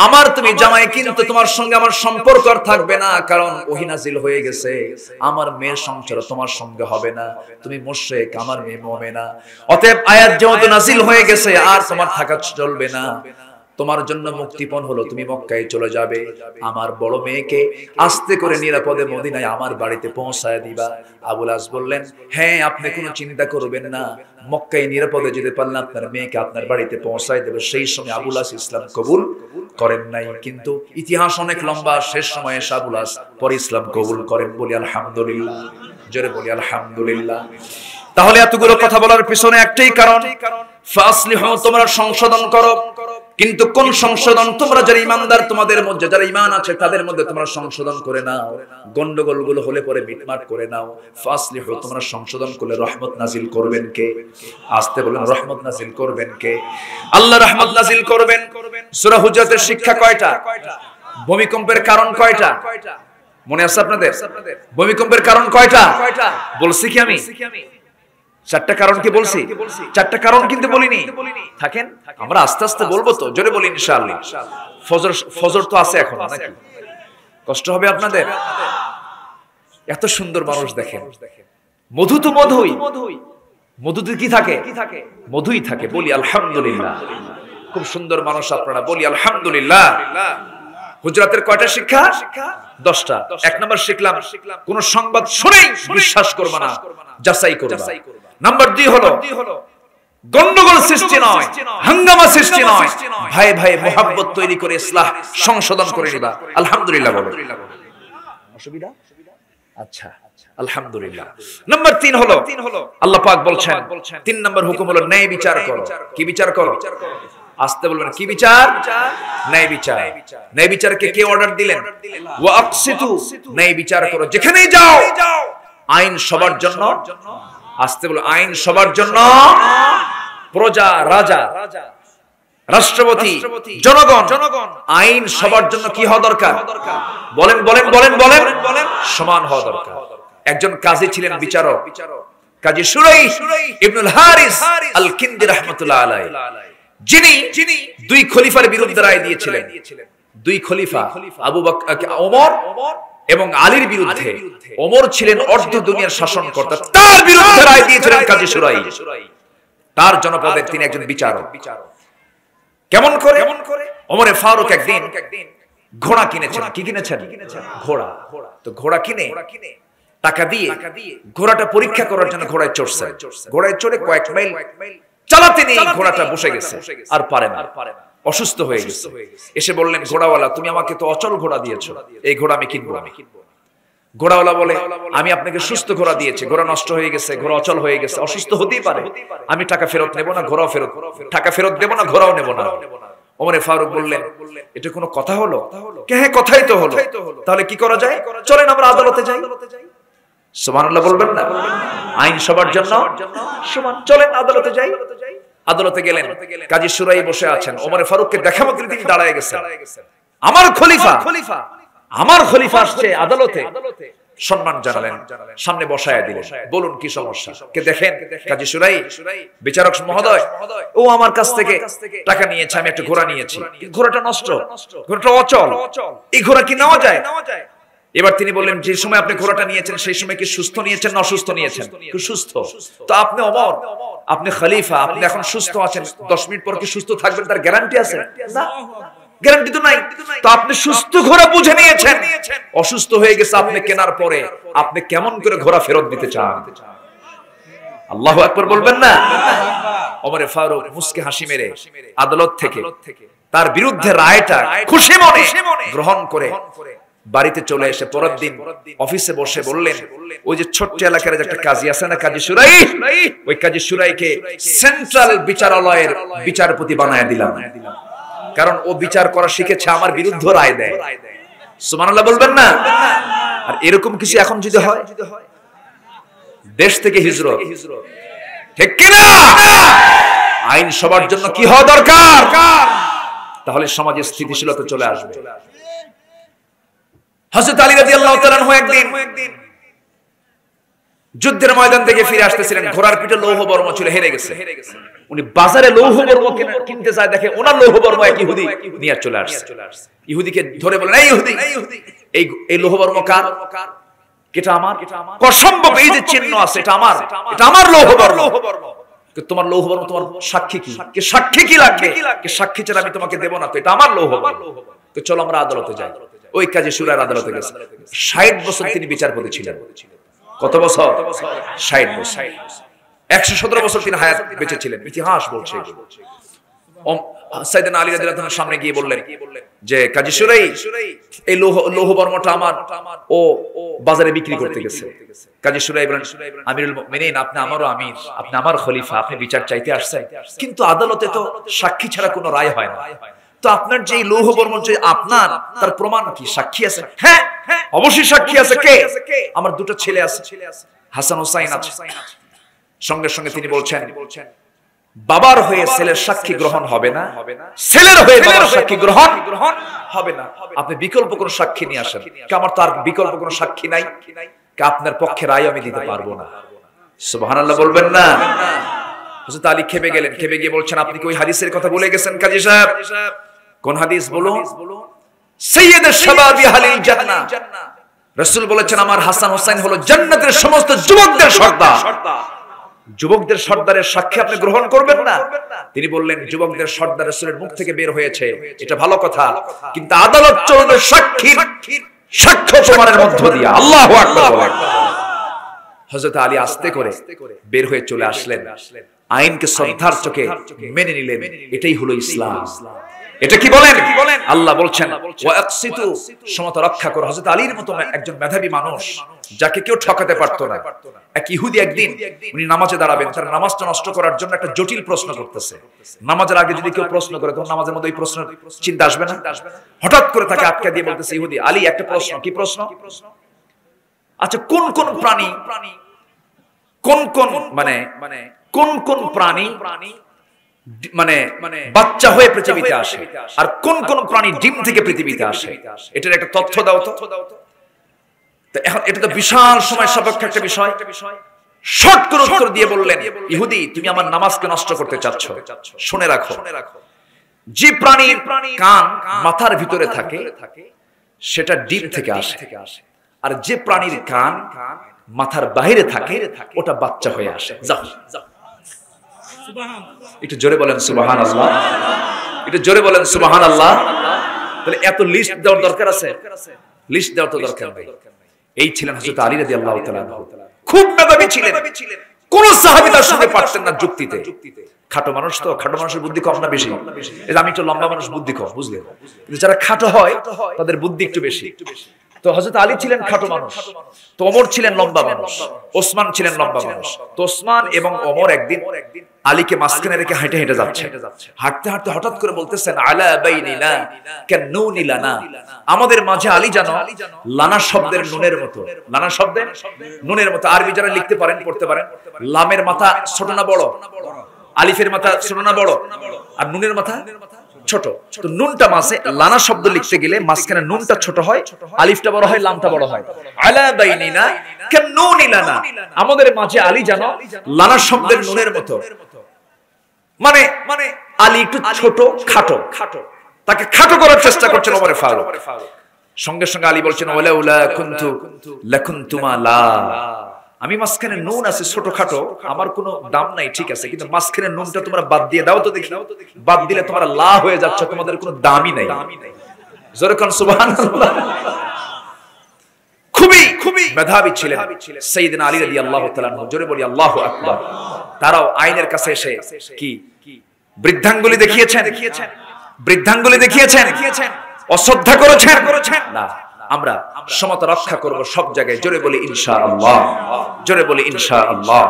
[SPEAKER 1] আমার তুমি জামাই, কিন্তু তোমার সঙ্গে আমার সম্পর্ক আর থাকবে না, কারণ ওহী নাযিল হয়ে গেছে, আমার মেয়ের সংসার তোমার সঙ্গে হবে না, তুমি মুশরিক, আমার মেয়ে মুমিনা। অতএব আয়াত যেহেতু নাযিল হয়ে গেছে আর তোমার থাকা চলবে না, তোমার জন্য মুক্তিপণ হলো তুমি মক্কায় চলে যাবে, আমার বড় মেয়েকে আস্তে করে নিরাপদে মদিনায় আমার বাড়িতে পৌঁছায় দিবা। আবু লাস বললেন, হ্যাঁ, আপনি কোনো চিন্তা করবেন না, মক্কায় নিরাপদে যেতে পারলে আপনার মেয়েকে আপনার বাড়িতে পৌঁছায় দেবে। সেই সময় আবু লাস ইসলাম কবুল করেন নাই, কিন্তু ইতিহাস অনেক লম্বা, শেষ সময়ে আবু লাস পরে ইসলাম কবুল করেন। বলি আলহামদুলিল্লাহ, জোরে বলি আলহামদুলিল্লাহ। তাহলে এতগুলো কথা বলার পিছনে একটাই কারণ, ফাসলিহু, তোমরা সংশোধন করো। কিন্তু কোন সংশোধন? তোমরা যারা ঈমানদার, তোমাদের মধ্যে যারা ঈমান আছে তাদের মধ্যে তোমরা সংশোধন করে নাও, গন্ডগোলগুলো হলে পরে মিটমাট করে নাও। ফাসলিহু, তোমরা সংশোধন করলে রহমত নাজিল করবেন কে? আস্তে বলেন, রহমত নাজিল করবেন কে? আল্লাহ রহমত নাজিল করবেন। সূরা হুজরাতের শিক্ষা কয়টা? ভূমিকম্পের কারণ কয়টা? মনে আছে আপনাদের? ভূমিকম্পের কারণ কয়টা বলছি কি আমি? চারটা কারণ কি বলছি? চারটা কারণ কিন্তু বলিনি। থাকেন, আমরা আস্তে আস্তে বলবো তো, জোরে বলি ইনশাআল্লাহ। ফজর তো আছে এখন, নাকি কষ্ট হবে আপনাদের? এত সুন্দর মানুষ দেখেন, মধু তো মধুই, মধুতে কি থাকে? মধুই থাকে। বলি আলহামদুলিল্লাহ। খুব সুন্দর মানুষ আপনারা, বলি আলহামদুলিল্লাহ। হুজরাতের কয়টা শিক্ষা? 10টা। এক নাম্বার শিখলাম, কোন সংবাদ শুনেই বিশ্বাস করবা না, যাচাই করবা। নাম্বার 2 হলো গন্ডগোল সৃষ্টি নয়, হাঙ্গামা সৃষ্টি নয়, ভাই ভাই মুহাব্বত তৈরি করে ইসলাহ সংশোধন করে নিবা। আলহামদুলিল্লাহ বলো। অসুবিধা? আচ্ছা, আলহামদুলিল্লাহ। নাম্বার 3 হলো আল্লাহ পাক বলছেন, 3 নাম্বার হুকুম হলো ন্যায় বিচার করো। কি বিচার করো? আস্তে বলবেন, কি বিচার? ন্যায় বিচার। ন্যায় বিচারকে কে অর্ডার দিলেন? ওয়া আকসিতু, ন্যায় বিচার করো যেখানেই যাও। আইন সবার জন্য, আস্তে বলো, আইন সবার জন্য। প্রজা, রাজা, রাষ্ট্রপতি, জনগণ, আইন সবার জন্য কি হওয়া দরকার? বলেন বলেন বলেন বলেন, সমান হওয়া দরকার। একজন কাজী ছিলেন, বিচারক, কাজী শুরাই ইবনুল হারিস আল কিন্দি রাহমাতুল্লাহ আলাইহি, যিনি 2 খলিফার বিরুদ্ধে রায় দিয়েছিলেন। 2 খলিফা, আবু বকর, ওমর এবং আলীর বিরুদ্ধে। ওমর ছিলেন অর্ধ দুনিয়ার শাসনকর্তা, তার বিরুদ্ধে রায় দিয়েছিলেন কাজী শুরাই। তার জনপদে তিনি একজন বিচারক। কেমন করে? ওমরে ফারুক একদিন ঘোড়া কিনেছেন। কি কিনেছেন? ঘোড়া। তো ঘোড়া কিনে টাকা দিয়ে ঘোড়াটা পরীক্ষা করার জন্য ঘোড়ায় চড়ছে। ঘোড়ায় চড়ে কয়েক মাইল চালাতে নেই, ঘোড়াটা বসে গেছে, আর পারে না, অসুস্থ হয়ে গেছে। এসে বললেন, ঘোড়াওয়ালা, তুমি আমাকে তো অচল ঘোড়া দিয়েছো, এই ঘোড়া আমি কিনবো। ঘোড়াওয়ালা বলে, আমি আপনাকে সুস্থ ঘোড়া দিয়েছি, ঘোড়া নষ্ট হয়ে গেছে, ঘোড়া অচল হয়ে গেছে, অসুস্থ হতেই পারে, আমি টাকা ফেরত নেব না, ঘোড়াও ফেরত, টাকা ফেরত দেব না, ঘোড়াও নেব না। ওমরে ফারুক বললেন, এটা কোনো কথা হলো? হ্যাঁ, কথাই তো হলো। তাহলে কি করা যায়? চলেন আমরা আদালতে যাই। সুবহানাল্লাহ বলবেন না? আইন সবার জন্য সমান, চলেন আদালতে যাই। আদালতে গেলেন, কাজী শুরাই বসে আছেন। ওমরে ফারুককে দেখা মাত্র তিনি দাঁড়ায় গেছেন। আমার খলিফা আসছে আদালতে, সম্মান জানালেন, সামনে বসায় দিলেন। বলুন কি সমস্যা? কে দেখেন, কাজী শুরাই, বিচারক মহোদয়, ও আমার কাছ থেকে টাকা নিয়েছে, আমি একটা ঘোড়া নিয়েছি, ঘোড়াটা নষ্ট, ঘোড়াটা অচল, এই ঘোড়া কি নেওয়া যায়? এবার তিনি বললেন, যে সময় আপনি ঘোড়াটা নিয়েছেন সেই সময় কি সুস্থ নিয়েছেন না অসুস্থ নিয়েছেন? সুস্থ। তো আপনি ওমর, আপনি খলিফা, আপনি এখন সুস্থ আছেন, 10 মিনিট পর কি সুস্থ থাকবেন তার গ্যারান্টি আছে? না, গ্যারান্টি তো নাই। তো আপনি সুস্থ ঘোড়া বুঝে নিয়েছেন, অসুস্থ হয়ে গেছে আপনি কেনার পরে, আপনি কেমন করে ঘোড়া ফেরত দিতে চান? আল্লাহু আকবার বলবেন না? ওমরে ফারুক মুস্কে হাসি মেরে আদালত থেকে তার বিরুদ্ধে রায়টা খুশি মনে গ্রহণ করে বাড়িতে চলে এসে পরের দিন অফিসে বসে বললেন, ওই যে ছোট্ট এলাকার একটা কাজী আছে না, কাজী শুরাই, ওই কাজী শুরাইকে সেন্ট্রাল বিচারালয়ের বিচারপতি বানায় দিলাম। কারণ ও বিচার করা শিখেছে, আমার বিরুদ্ধে রায় দেয়। সুবহানাল্লাহ বলবেন না? আর এরকম কিছু এখন যদি হয়, দেশ থেকে হিজরত, ঠিক কিনা? আইন সবার জন্য কি হওয়া দরকার? তাহলে সমাজে স্থিতিশীলতা চলে আসবে। হযরত আলী রাদিয়াল্লাহু তাআলা আনহু একদিন যুদ্ধের ময়দান থেকে ফিরে আসতেছিলেন, ঘোড়ার পিঠে লৌহ বর্ম ছিল, হেরে গেছে। উনি বাজারে লৌহ বর্ম কিনতে যায়, দেখে ওনার লৌহ বর্ম এক ইহুদি নিয়ে চলে আসছে। ইহুদিকে ধরে বলেন, এই ইহুদি, এই লৌহ বর্ম কার? এটা আমার। অসম্ভব, এই যে চিহ্ন আছে এটা আমার, এটা আমার লৌহ বর্ম। তোমার লৌহ বর্ম, তোমার সাক্ষী কি? সাক্ষী কি লাগবে? সাক্ষী ছাড়া আমি তোমাকে দেব না, তো এটা আমার লৌহ বর্ম। তো চলো আমরা আদালতে যাই। ওই কাজে শুরার আদালতে গেছে। 60 বছর তিনি বিচারপতি ছিলেন। কত বছর? 60 বছর। 117 বছর তিনি হায়াত বেঁচে ছিলেন। ইতিহাস বলছে। সাইয়েদনা আলী রাদিয়াল্লাহু তাআলার সামনে গিয়ে বললেন যে কাজী শুরাই, এই লৌহ বর্মটা আমার, ও বাজারে বিক্রি করতে গেছে। কাজী শুরাই বলেন, আমিরুল মুমিনিন, আপনি আমারও আমির, আপনি আমার খলিফা, আপনি বিচার চাইতে আসছেন, কিন্তু আদালতে তো সাক্ষী ছাড়া কোনো রায় হয় না। তো আপনার যে লৌহ বর্ম যে আপনার, তার প্রমাণ কি? সাক্ষী আছে? হ্যাঁ, অবশ্যই সাক্ষী আছে। কে? আমার দুটো ছেলে আছে, হাসান হোসাইন আছে। সঙ্গে সঙ্গে তিনি বলছেন, বাবার হয়ে ছেলের সাক্ষী গ্রহণ হবে না, ছেলের হয়ে বাবার সাক্ষী গ্রহণ হবে না। আপনি বিকল্প কোন সাক্ষী নিয়ে আসেন। আমার তো আর বিকল্প কোন সাক্ষী নাই, আপনার পক্ষে রায় আমি দিতে পারবো না। সুবহানাল্লাহ বলবেন না? হযরত আলী খেপে গেলেন। খেপে গিয়ে বলছেন, আপনি কি ওই হাদিসের কথা ভুলে গেছেন কাজী সাহেব? কোন হাদিস বলুন? সাইয়্যিদুশ শাবাবি আহলিল জান্নাহ। রাসূল বলেছেন, আমার হাসান হোসেন হলো জান্নাতের সমস্ত যুবকদের সর্দার। যুবকদের সর্দারের সাক্ষী আপনি গ্রহণ করবেন না? তিনি বললেন, যুবকদের সর্দার রাসূলের মুখ থেকে বের হয়েছে, এটা ভালো কথা, কিন্তু আদালত চলবে সাক্ষীর সাক্ষ্য প্রমাণের মধ্য দিয়ে। আল্লাহু আকবার বলেন। হযরত আলী আস্তে করে বের হয়ে চলে আসলেন, আইনকে শ্রদ্ধার চোখে মেনে নিলেন। এটাই হলো ইসলাম। এটা কি বলেন? আল্লাহ বলছেন, ওয়াকসিতু, সমতা রক্ষা করো। হযরত আলীর মতো একজন মেধাবী মানুষ, যাকে কেউ ঠকাতে পারতো না। এক ইহুদি একদিন উনি নামাজে দাঁড়াবেন, তার নামাজটা নষ্ট করার জন্য একটা জটিল প্রশ্ন করতেছে। নামাজের আগে যদি কেউ প্রশ্ন করে, তখন নামাজের মধ্যে এই প্রশ্নের চিন্তা আসবে না? হঠাৎ করে তাকে আটকে দিয়ে বলতেছে ইহুদি, আলী একটা প্রশ্ন। কি প্রশ্ন? আচ্ছা, কোন কোন প্রাণী, কোন কোন প্রাণী মানে বাচ্চা হয়ে পৃথিবীতে আসে, আর কোন কোন প্রাণী ডিম থেকে পৃথিবীতে আসে? এটার একটা তথ্য দাও তো। এখন এটা তো বিশাল সময় সাপেক্ষ একটা বিষয়। শর্ট করে উত্তর দিয়ে বললেন, ইহুদি, তুমি আমার নামাজকে নষ্ট করতে চাচ্ছ। শুনে রাখো, যে প্রাণীর কান মাথার ভিতরে থাকে সেটা ডিম থেকে আসে, আর যে প্রাণীর কান মাথার বাইরে থাকে ওটা বাচ্চা হয়ে আসে। যাও, একটু জোরে বলেন সুবহানাল্লাহ। একটু জোরে বলেন সুবহানাল্লাহ। তাহলে এত লিস্ট দেওয়ার দরকার আছে? লিস্ট দেওয়ার তো দরকার নেই। এই ছিলেন হযরত আলী রাদিয়াল্লাহু তাআলা। খুব মেধাবী ছিলেন, কোন সাহাবী তার সঙ্গে পারতেন না যুক্তিতে। খাটো মানুষ তো, খাটো মানুষের বুদ্ধি কম না বেশি? এই আমি তো লম্বা মানুষ, বুদ্ধি কম, বুঝলেন? কিন্তু যারা খাটো হয় তাদের বুদ্ধি একটু বেশি। তো হযরত আলী ছিলেন খাটো মানুষ, তো ওমর ছিলেন লম্বা মানুষ, ওসমান ছিলেন লম্বা মানুষ। তো ওসমান এবং ওমর একদিন আলীকে মাঝখানে রেখে হেঁটে হেঁটে যাচ্ছে। হাঁটতে হাঁটতে হঠাৎ করে বলতেছেন, আলা বাইনিনা কান্নুনি লানা, আমাদের মাঝে আলী যেন লানা শব্দের নুনের মতো। লানা শব্দের নুনের মতো। আরবি যারা লিখতে পারেন, পড়তে পারেন, লামের মাথা ছোট না বড়? আলিফের মাথা ছোট না বড়? আর নুনের মাথা ছোট। তো নুনটা মাঝে, লানা শব্দ লিখতে গেলে মাঝখানে নুনটা ছোট হয়, আলিফটা বড় হয়, লামটা বড় হয়। আলা বাইনিনা কান্নুনি লানা, আমাদের মাঝে আলী যেন লানা শব্দের নুনের মতো। মানে আলী একটু ছোট, খাটো, তাকে খাটো করার চেষ্টা করছেন ওমর ফারুক। সঙ্গে সঙ্গে আলী বলছেন, ওয়ালাউলা কুনতু লাকুনতুমা লা, আমি মাঝখানে নুন আছে ছোটখাটো, আমার কোনো দাম নাই, ঠিক আছে, কিন্তু মাঝখানে নুনটা তোমরা বাদ দিয়ে দাও তো দেখি। বাদ দিলে তোমরা লা হয়ে যাচ্ছ, তোমাদের কোনো দামই নাই। জোরে কোন সুবহানাল্লাহ। খুবই মেধাবী ছিলেন সাইয়েদনা আলী রাদিয়াল্লাহু তাআলা। জোরে বলি আল্লাহু আকবার। তারাও আইনের কাছে এসে কি বৃদ্ধাঙ্গুলি দেখিয়েছেন? বৃদ্ধাঙ্গুলি দেখিয়েছেন? অশ্রদ্ধা করেছেন না। আমরা সমতা রক্ষা করব সব জায়গায়। জোরে বলি ইনশাআল্লাহ, জোরে বলি ইনশাআল্লাহ।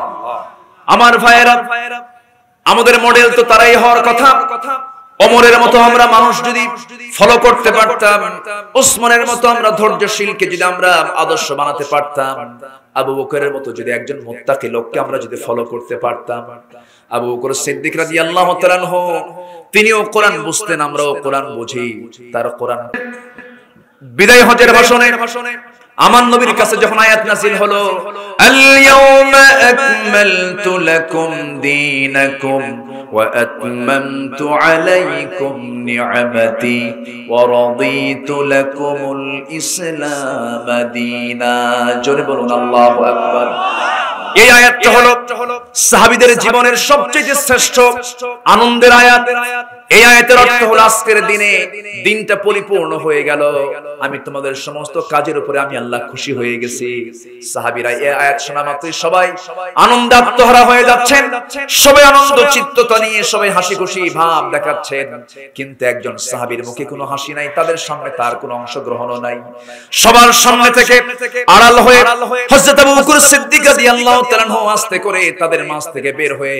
[SPEAKER 1] আমার ভাইয়েরা, আমাদের মডেল তো তারাই হওয়ার কথা। ওমরের মতো আমরা মানুষ যদি ফলো করতে পারতাম, ওসমানের মতো আমরা ধৈর্যশীলকে যদি আমরা আদর্শ বানাতে পারতাম, আবু বকরের মতো যদি একজন মুত্তাকি লোককে আমরা যদি ফলো করতে পারতাম, আবু বকর সিদ্দিক রাদিয়াল্লাহু তাআলা আনহু তিনিও কোরআন বুঝতেন, আমরাও কোরআন বুঝি। তার কোরআন বিদায় হজের ভাষণে আমার নবীর কাছে যখন আয়াত নাযিল হলো, আল ইয়াউমা আকমালতু লাকুম দীনাকুম ওয়া আতমামতু আলাইকুম নি'মাতি ওয়া রাদিতু লাকুমুল ইসলাম দীনা। জোরে বলুন আল্লাহু আকবার। এই আয়াতটা হলো সাহাবীদের জীবনের সবচেয়ে শ্রেষ্ঠ আনন্দের আয়াত। এই আয়াতের অর্থ হলো আজকের দিনে দিনটা পরিপূর্ণ হয়ে গেল, আমি তোমাদের সমস্ত কাজের উপরে আমি আল্লাহ খুশি হয়ে গেছি। সাহাবীরা এই আয়াত শোনা মাত্রই সবাই আনন্দে আত্মহারা হয়ে যাচ্ছেন, সবাই আনন্দ চিত্ততা নিয়ে সবাই হাসি খুশি ভাব দেখাচ্ছেন। কিন্তু একজন সাহাবীর মুখে কোনো হাসি নাই, তাদের সামনে তার কোনো অংশগ্রহণও নাই। সবার সামনে থেকে আড়াল হয়ে হযরত আবু বকর সিদ্দিক রাদিয়াল্লাহু তাআলা আনহু আস্তে করে তাদের মাঝ থেকে বের হয়ে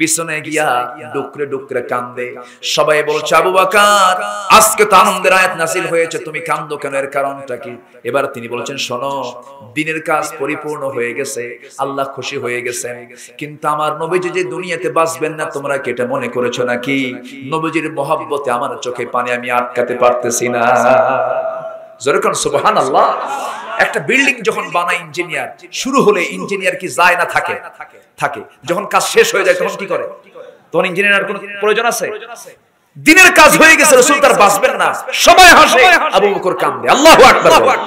[SPEAKER 1] পিছনে গিয়া ডুকরে ডুকরে কান্দে। সবাই বলছে, আবু বকর আজকে তো আনন্দের আয়াত নাযিল হয়েছে, তুমি কান্দো কেন, এর কারণটা কি? এবার তিনি বলেছেন, শোনো, দিনের কাজ পরিপূর্ণ হয়ে গেছে, আল্লাহ খুশি হয়ে গেছেন, কিন্তু আমার নবীজি যে দুনিয়াতে বাঁচবেন না, তোমরা কি এটা মনে করেছো নাকি? নবীজির মহব্বতে আমার চোখে পানি আমি আটকাতে পারতেছি না। যেরকম সুবহানাল্লাহ। একটা বিল্ডিং যখন বানায় ইঞ্জিনিয়ার, শুরু হলে ইঞ্জিনিয়ার কি যায় না থাকে? থাকে। যখন কাজ শেষ হয়ে যায় তখন কি করে? তখন ইঞ্জিনিয়ার কোনো প্রয়োজন আছে? দিনের কাজ হয়ে গেছে, রাসূল তার বাঁচবেন না, সবাই হাসে, আবু বকর কান্দে। আল্লাহু আকবার।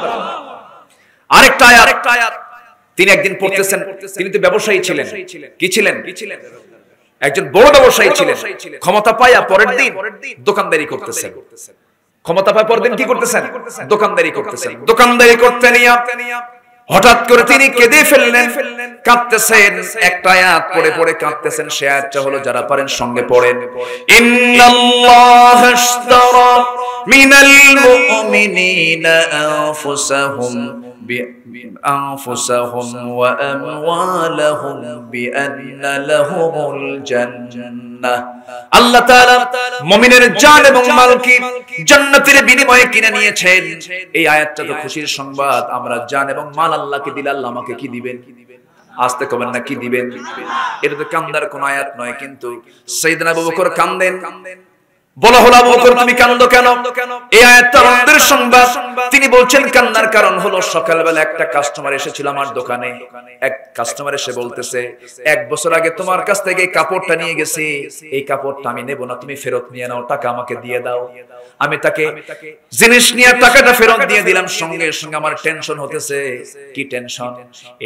[SPEAKER 1] আরেকটা আয়াত তিনি একদিন পড়তেছেন, তিনি তো ব্যবসায়ী ছিলেন। কি ছিলেন? একজন বড় ব্যবসায়ী ছিলেন। ক্ষমতা পায়া পরের দিন দোকানদারি করতেছেন। ক্ষমতা পায় পরের দিন কি করতেছেন? দোকানদারি করতেছেন। দোকানদারি করতে নিয়ে হঠাৎ করে তিনি কেঁদে ফেললেন, কাঁদতেছেন। একটা আয়াত পড়ে পড়ে কাঁদতেছেন। সে আয়াতটা হলো, যারা পারেন সঙ্গে পড়েন, ইন্নাল্লাহা আশতারা মিনাল মুমিনিনা আনফুসাহুম ওয়া আমওয়ালাহুম বিআন্না লাহুমুল জান্নাহ। আল্লাহ তাআলা মুমিনের জান এবং মালকে জান্নাতের বিনিময়ে কিনে নিয়েছেন। এই আয়াতটা তো খুশির সংবাদ। আমরা জান এবং মাল আল্লাহকে দিলে আল্লাহ আমাকে কি দিবেন? আসতে কবেন না, কি দিবেন? এটা তো কান্দার কোন আয়াত নয়, কিন্তু সাইয়েদনা আবু বকর কান্দেন। বলা হলো, আবু বকর তুমি কান্দো কেন? এই আয়াতটা আমাদের সংবাদ। তিনি বলছেন, কান্নার কারণ হলো, সকালবেলা একটা কাস্টমার এসেছিল আমার দোকানে। এক কাস্টমার এসে বলতেছে, 1 বছর আগে তোমার কাছ থেকে এই কাপড়টা নিয়ে গেছি, এই কাপড়টা আমি নেব না, তুমি ফেরত নিয়ে নাও, টাকা আমাকে দিয়ে দাও। আমি তাকে জিনিস নিয়ে টাকাটা ফেরত দিয়ে দিলাম। সঙ্গে সঙ্গে আমার টেনশন হতেছে। কি টেনশন?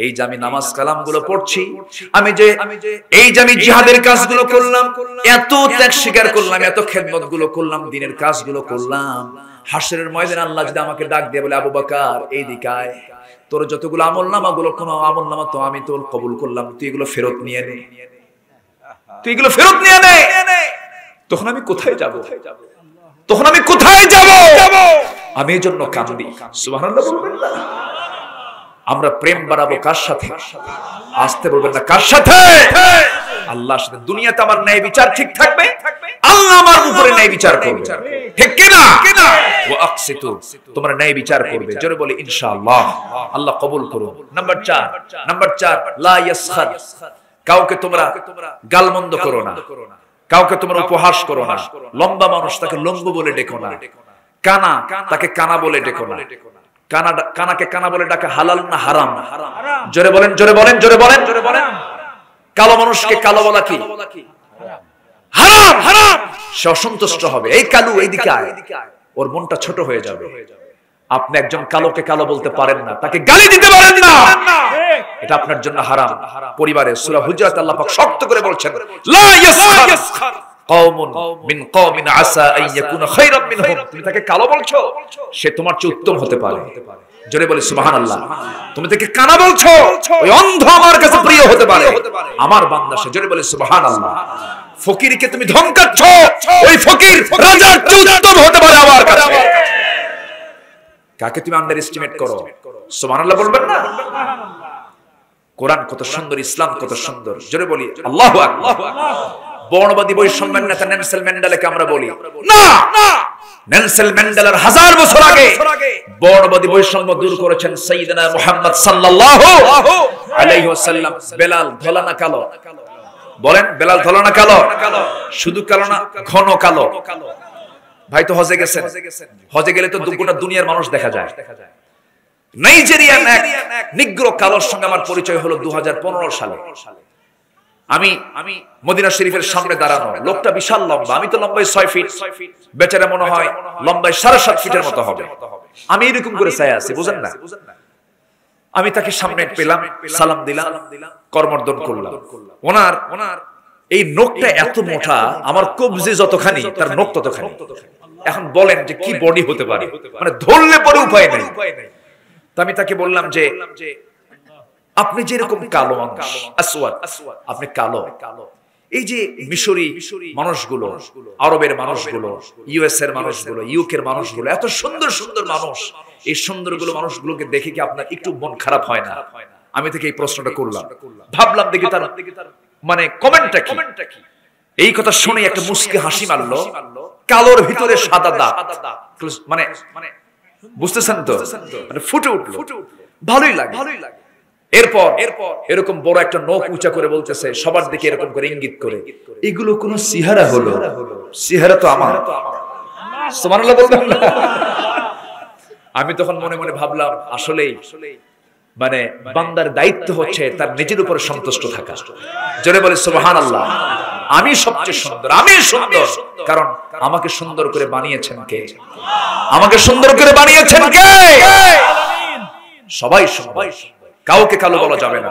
[SPEAKER 1] এই যে আমি নামাজ কালাম গুলো পড়ছি, আমি যে জিহাদের কাজগুলো করলাম, এত ত্যাগ স্বীকার করলাম, এত খেদমত গুলো করলাম, দিনের কাজগুলো করলাম, হাসরের ময়দানে আল্লাহ যদি আমাকে ডাক দিয়ে বলে, আবু বকর এই দিকে আয়, তোর যতগুলো আমলনামা গুলো, কোন আমলনামা তো আমি তো কবুল করলাম, তুই এগুলো ফেরত নিয়ে নে, তুই এগুলো ফেরত নিয়ে নে। তখন আমি কোথায় যাব? তখন আমি কোথায় যাব? আমি এই জন্য কাঁদি। সুবহানাল্লাহ বলবেন না? আমরা প্রেম বাড়াবো কার সাথে? আসতে বলবেন না, কার সাথে? আল্লাহর সাথে। দুনিয়াতে আমার ন্যায় বিচার ঠিক থাকবে, আল্লাহ আমার উপরে ন্যায় বিচার করবে, ঠিক কি না? ওয়া আকসিতু, তোমরা ন্যায় বিচার করবে। জোরে বলি ইনশাআল্লাহ। আল্লাহ কবুল করুন। নাম্বার 4 লা ইয়াসখার, কাউকে তোমরা গালমন্দ করো না, কাউকে তোমরা উপহাস করো না। লম্বা মানুষ, তাকে লম্বু বলে ডেকো না। কানা, তাকে কানা বলে ডেকো না। কানাকে কানা বলে ডাকা হালাল না হারাম? জোরে বলেন, জোরে বলেন, জোরে বলেন, জোরে বলেন। কালো মানুষকে কালো বলা কি? হারাম, হারাম। সে অসন্তুষ্ট হবে, এই কালু এইদিকে আয়, ওর মনটা ছোট হয়ে যাবে। আপনি একজন কালোকে কালো বলতে পারেন না, তাকে গালি দিতে পারেন না, এটা আপনার জন্য হারাম। পরিবারে সূরা হুজরাত আল্লাহ পাক শক্ত করে বলছেন, লা ইয়াসখার কওমুন মিন কওমিন আসা আন ইয়াকুনা খায়রাম মিনহুম। তুমি তাকে কালো বলছো, সে তোমার চেয়ে উত্তম হতে পারে। জোরে বলি সুবহানাল্লাহ। তুমি তাকে কানা বলছো, ওই অন্ধ আমার কাছে প্রিয় হতে পারে, আমার বান্দা সে। জোরে বলি সুবহানাল্লাহ। ফকিরকে তুমি ধমকাচ্ছ, ওই ফকির রাজার চেয়ে উত্তম হতে পারে আমার কাছে। কাকে তুমি আন্ডার এস্টিমেট করো? সুবহানাল্লাহ বলবেন না? কোরআন কত সুন্দর, ইসলাম কত সুন্দর। জোরে বলি আল্লাহু আকবার। বর্ণবাদী বৈষম্যের নেতা নেলসন ম্যান্ডেলাকে আমরা বলি না, নেলসন ম্যান্ডেলার 1000 বছর আগে বর্ণবাদী বৈষম্য দূর করেছেন সাইয়েদনা মুহাম্মদ সাল্লাল্লাহু আলাইহি ওয়াসাল্লাম। বেলাল ধলা না কালো? বলেন, বেলাল ধলা না কালো? শুধু কালো না, ঘন কালো। ভাই তো হজে গেছেন, হজে গেলে তো গোটা দুনিয়ার মানুষ দেখা যায়। নাইজেরিয়ান এক নিগ্র কালোর সঙ্গে আমার পরিচয় হলো 2015 সালে। আমি মদিনা শরীফের সামনে দাঁড়ানো, লোকটা বিশাল লম্বা, আমি তো লম্বায় 6 ফিট, বেচারা মনে হয় লম্বায় 7.5 ফিটের মতো হবে। আমি এরকম করে চাই আছি, বুঝেন না? আমি তাকে সামনে পেলাম, সালাম দিলাম, করমর্দন করলাম। ওনার এই নখটা এত মোটা, আমার কবজি যতখানি তার নখ ততখানি। এখন বলেন যে কি বডি হতে পারে, মানে ধরলে পরে উপায় নাই। তো আমি তাকে বললাম যে আপনি যেরকম কালো মানুষ, আসওয়াদ, আপনি কালো, এই যে মিশরি মানুষগুলো, আরবের মানুষগুলো, ইউএস এর মানুষগুলো, ইউকে এর মানুষগুলো, এত সুন্দর সুন্দর মানুষ, এই সুন্দরগুলো মানুষগুলোকে দেখে কি আপনার একটু মন খারাপ হয় না? আমি থেকে এই প্রশ্নটা করলাম, ভাবলাম দেখি তার মানে কমেন্টটা কি। এই কথা শুনে একটা মুস্কি হাসি মারলো, কালোর ভিতরে সাদা দাগ, মানে বুঝতেছেন তো, মানে ফুটে উঠলো, ভালোই লাগে। এরপর এরকম বড় একটা নখ উঁচা করে বলতেছে, সবার দিকে এরকম করে ইঙ্গিত করে, এগুলো কোন সিহারা হলো? সিহারা তো আমার। সুবহানাল্লাহ বলবেন না? আমি তখন মনে মনে ভাবলাম, আসলেই মানে বান্দার দায়িত্ব হচ্ছে তার নিজের উপর সন্তুষ্ট থাকা। জোরে বলে সুবহানাল্লাহ। আমি সবচেয়ে সুন্দর, আমি সুন্দর, কারণ আমাকে সুন্দর করে বানিয়েছেন কে? আমাকে সুন্দর করে বানিয়েছেন কে? সবাই সবাই, কাউকে কালো বলা যাবে না।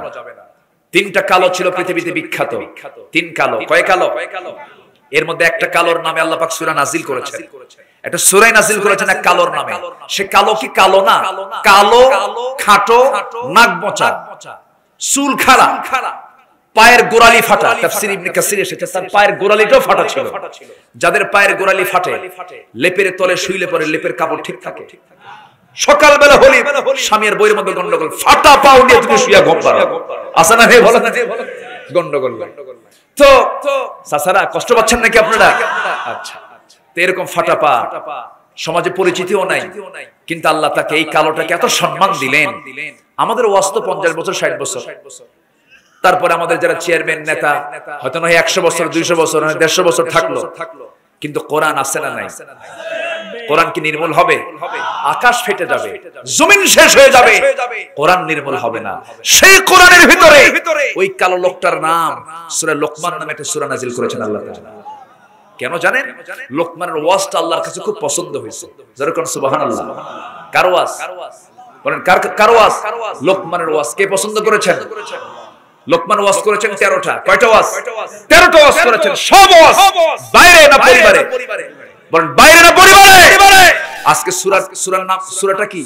[SPEAKER 1] 3টা কালো ছিল পৃথিবীতে বিখ্যাত, 3 কালো। কয় কালো? এর মধ্যে একটা কালোর নামে আল্লাহ পাক সূরা নাজিল করেছেন, একটা সূরা নাজিল করেছেন এক কালোর নামে। সে কালো কি কালো না? কালো, খাটো, নাক মোচা, চুল খাড়া, পায়ের গোড়ালি ফাটা। তাফসীর ইবনে কাসির এসেছে তার পায়ের গোড়ালিটাও ফাটা ছিল। যাদের পায়ের গোড়ালি ফাটে, লেপের তলে শুইলে পরে লেপের কাপড় ঠিক থাকে। সকালবেলা হলি স্বামীর বইয়ের মধ্যে গন্ডগোল, ফাটা পাও নিয়ে তুমি শুইয়া ঘুম পাড়ো, আসে না? হে বলেন, গন্ডগোল। তো সাসারা কষ্ট পাচ্ছেন নাকি আপনারা? আচ্ছা, তো এরকম ফাটা পা, সমাজে পরিচিতিও নাই, কিন্তু আল্লাহ তাকে এই কালোটাকে এত সম্মান দিলেন। আমাদের ওয়াজ তো 50 বছর 60 বছর, তারপরে আমাদের যারা চেয়ারম্যান নেতা হয়তো নয় 100 বছর 200 বছর 150 বছর থাকলো, কিন্তু কোরআন আছে না নাই? কোরআন কি নির্মূল হবে? আকাশ ফেটে যাবে, জমিন শেষ হয়ে যাবে, কোরআন নির্মূল হবে না। সেই কোরআনের ভিতরে ওই কালো লোকটার নাম সূরা লোকমান নামে একটা সূরা নাজিল করেছেন আল্লাহ তাআলা। কেন জানেন? লোকমানের ওয়াজটা আল্লাহর কাছে খুব পছন্দ হয়েছে। যারা কোন সুবহানাল্লাহ। কার ওয়াজ? বলেন কার ওয়াজ? লোকমানের ওয়াজ কে পছন্দ করেছেন? লোকমান ওয়াজ করেছেন 13টা। কয়টা ওয়াজ? 13টা ওয়াজ করেছেন। সব ওয়াজ বাইরে না পরিবারে? বলেন বাইরে না পরিবারে? আজকে সূরার নাম, সূরাটা কি?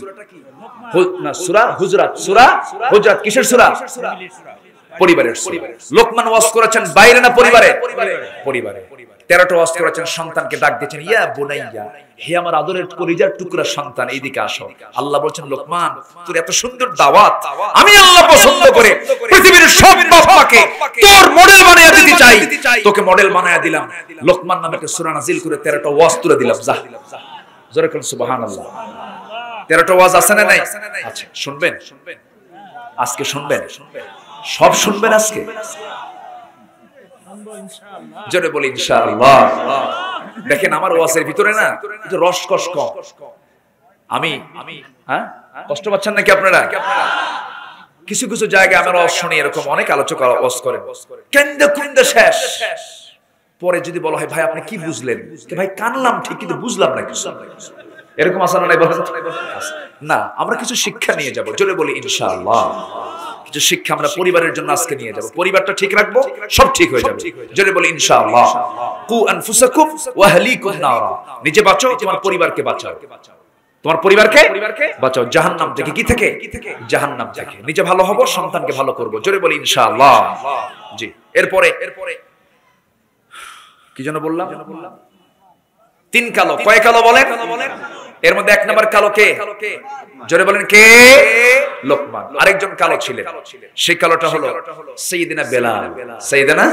[SPEAKER 1] না, সূরা হুজরাত। সূরা হুজরাত কিসের সূরা? পরিবারের সূরা। লোকমান ওয়াজ করেছেন বাইরে না পরিবারে? পরিবারে। 13টা ওয়াজ করেছেন, সন্তানকে ডাক দিয়েছেন, ইয়া বুনাইয়া, হে আমার আদরের কলিজার টুকরা সন্তান, এইদিকে আসো। আল্লাহ বলছেন, লোকমান তোর এত সুন্দর দাওয়াত আমি আল্লাহ পছন্দ করে পৃথিবীর সব বাবাকে তোর মডেল বানায়া দিতে চাই, তোকে মডেল বানায়া দিলাম। লোকমান নামে একটা সূরা নাজিল করে 13টা ওয়াজ তুলে দিলাম। যা, জোরে বলেন সুবহানাল্লাহ। 13টা ওয়াজ আছে না নাই? আচ্ছা, শুনবেন আজকে, শুনবেন, সব শুনবেন আজকে। জোরে বলি ইনশাআল্লাহ। দেখেন আমার ওয়াজের ভিতরে না একটু রসকস কম। আমি হ্যাঁ, কষ্ট পাচ্ছেন নাকি আপনারা? কিছু কিছু জায়গায় আমার ওয়াজ শুনি, এরকম অনেক আলোচক ওয়াজ করেন, কেন্দ্র কুন্দে শেষ। পরে যদি বলা হয় ভাই আপনি কি বুঝলেন, ভাই কানলাম ঠিক কিন্তু বুঝলাম না কিছু, এরকম আসানো নাই? না, আমরা কিছু শিক্ষা নিয়ে যাব। জোরে বলি ইনশাআল্লাহ। কিছু শিক্ষা আমরা পরিবারের জন্য আজকে নিয়ে যাব। পরিবারটা ঠিক রাখবো, সব ঠিক হয়ে যাবে। জোরে বলি ইনশাআল্লাহ। কু আনফুসাকুম ওয়া আহলিকুম নারা, নিজে বাঁচাও, তোমার পরিবারকে বাঁচাও। তোমার পরিবারকে বাঁচাও জাহান্নাম থেকে। কি থেকে? জাহান্নাম থেকে। নিজে ভালো হব, সন্তানকে ভালো করব। জোরে বলি ইনশাআল্লাহ। জি, এরপরে কি যেন বললাম? 3 কালো। কয় কালো বলেন? এর মধ্যে এক নাম্বার কালো কে? জোরে বলেন কে? লোকমান। আরেকজন কালো ছিলেন, সেই কালোটা হলো সাইয়েদিনা বেলাল। সাইয়েদিনা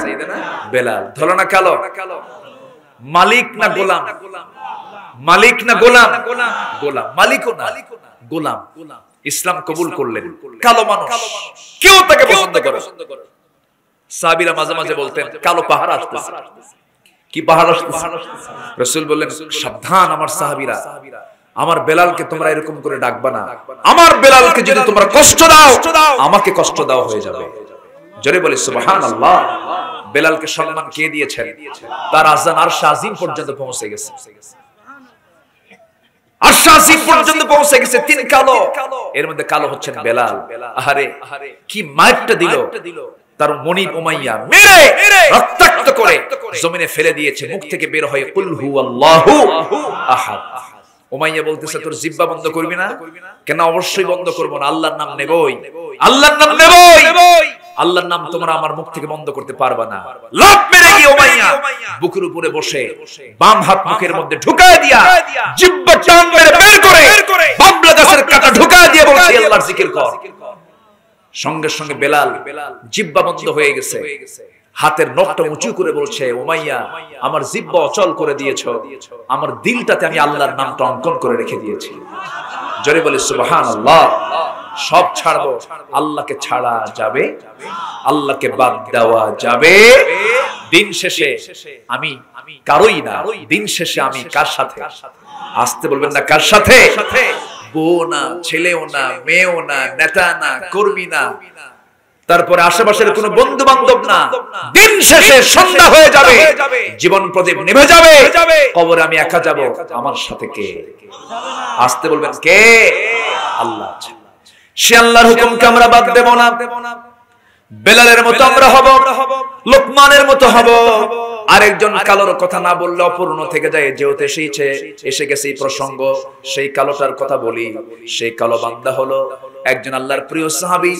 [SPEAKER 1] বেলাল। ধরো না কালো, মালিক না গোলাম? মালিক না গোলাম? গোলাম। মালিকও না, গোলাম। ইসলাম কবুল করলেন, কালো মানুষ, কেউ তাকে পছন্দ করে। সাহাবীরা মাঝে মাঝে বলতেন কালো পাহাড় আসতেছে। কি পাহাড় আসতেছে? রাসূল বললেন সাবধান আমার সাহাবীরা, আমার বেলালকে তোমরা এরকম করে ডাকবা না। আমার বেলালকে যদি তোমরা কষ্ট দাও, আমাকে কষ্ট দাও হয়ে যাবে। জোরে বলি সুবহানাল্লাহ। বেলালকে সম্মান কে দিয়েছেন? তার আযান আরশ আজিম পর্যন্ত পৌঁছে গেছে। আরশ আজিম পর্যন্ত পৌঁছে গেছে। তিন কালো, এর মধ্যে কালো হচ্ছেন বেলাল। আরে কি মাইরটা দিল! তার মনিব উমাইয়া মেরে রক্তাক্ত করে জমিনে ফেলে দিয়েছে। মুখ থেকে বের হয় কুল হুয়াল্লাহু আহাদ। উমাইয়া বলতেছে তোর জিহ্বা বন্ধ করবি না কেন? অবশ্যই বন্ধ করব না, আল্লাহর নাম নেবই, আল্লাহর নাম নেবই। আল্লাহর নাম তোমরা আমার মুখ থেকে বন্ধ করতে পারবে না। লাফ মেরে গিয়ে উমাইয়া বুকের উপরে বসে বাম হাত মুখের মধ্যে ঢুকায় দিয়া জিহ্বা টান মেরে বের করে বাবলা গাছের কাঁটা ঢুকায় দিয়ে বলছে আল্লাহর জিকির কর। সঙ্গে সঙ্গে বেলাল জিহ্বা বন্ধ হয়ে গেছে। হাতের নখটা উঁচু করে বলছে উমাইয়া আমার জিহ্বা অচল করে দিয়েছো, আমার দিলটাতে আমি আল্লাহর নামটা অঙ্কন করে রেখে দিয়েছি। জোরে বলে সুবহানাল্লাহ। সব ছাড়বো, আল্লাহকে ছাড়া যাবে? আল্লাহকে বাদ দেওয়া যাবে? দিন শেষে আমি কারোই না, দিন শেষে আমি কার সাথে? আসতে বলবেন না কার সাথে? বউ না, ছেলেও না, মেয়েও না, নেতা না, কর্মী না, তারপরে আশেপাশের কোনো বন্ধু বান্ধব না। দিন শেষে সন্ধ্যা হয়ে যাবে, জীবন প্রদীপ নিভে যাবে, কবরে আমি একা যাব। আমার সাথে কে? আসতে বলবেন কে? আল্লাহ। সে আল্লাহর হুকুমকে আমরা বাদ দেব না। বেলালের মতো আমরা হব, লোকমানের মতো হব। আরেকজন কালোর কথা না বললে অপূর্ণ থেকে যায়। যেহেতু এসে গেছে এই প্রসঙ্গ, সেই কালোটার কথা বলি। সেই কালো বান্দা হলো একজন আল্লাহর প্রিয় সাহাবী।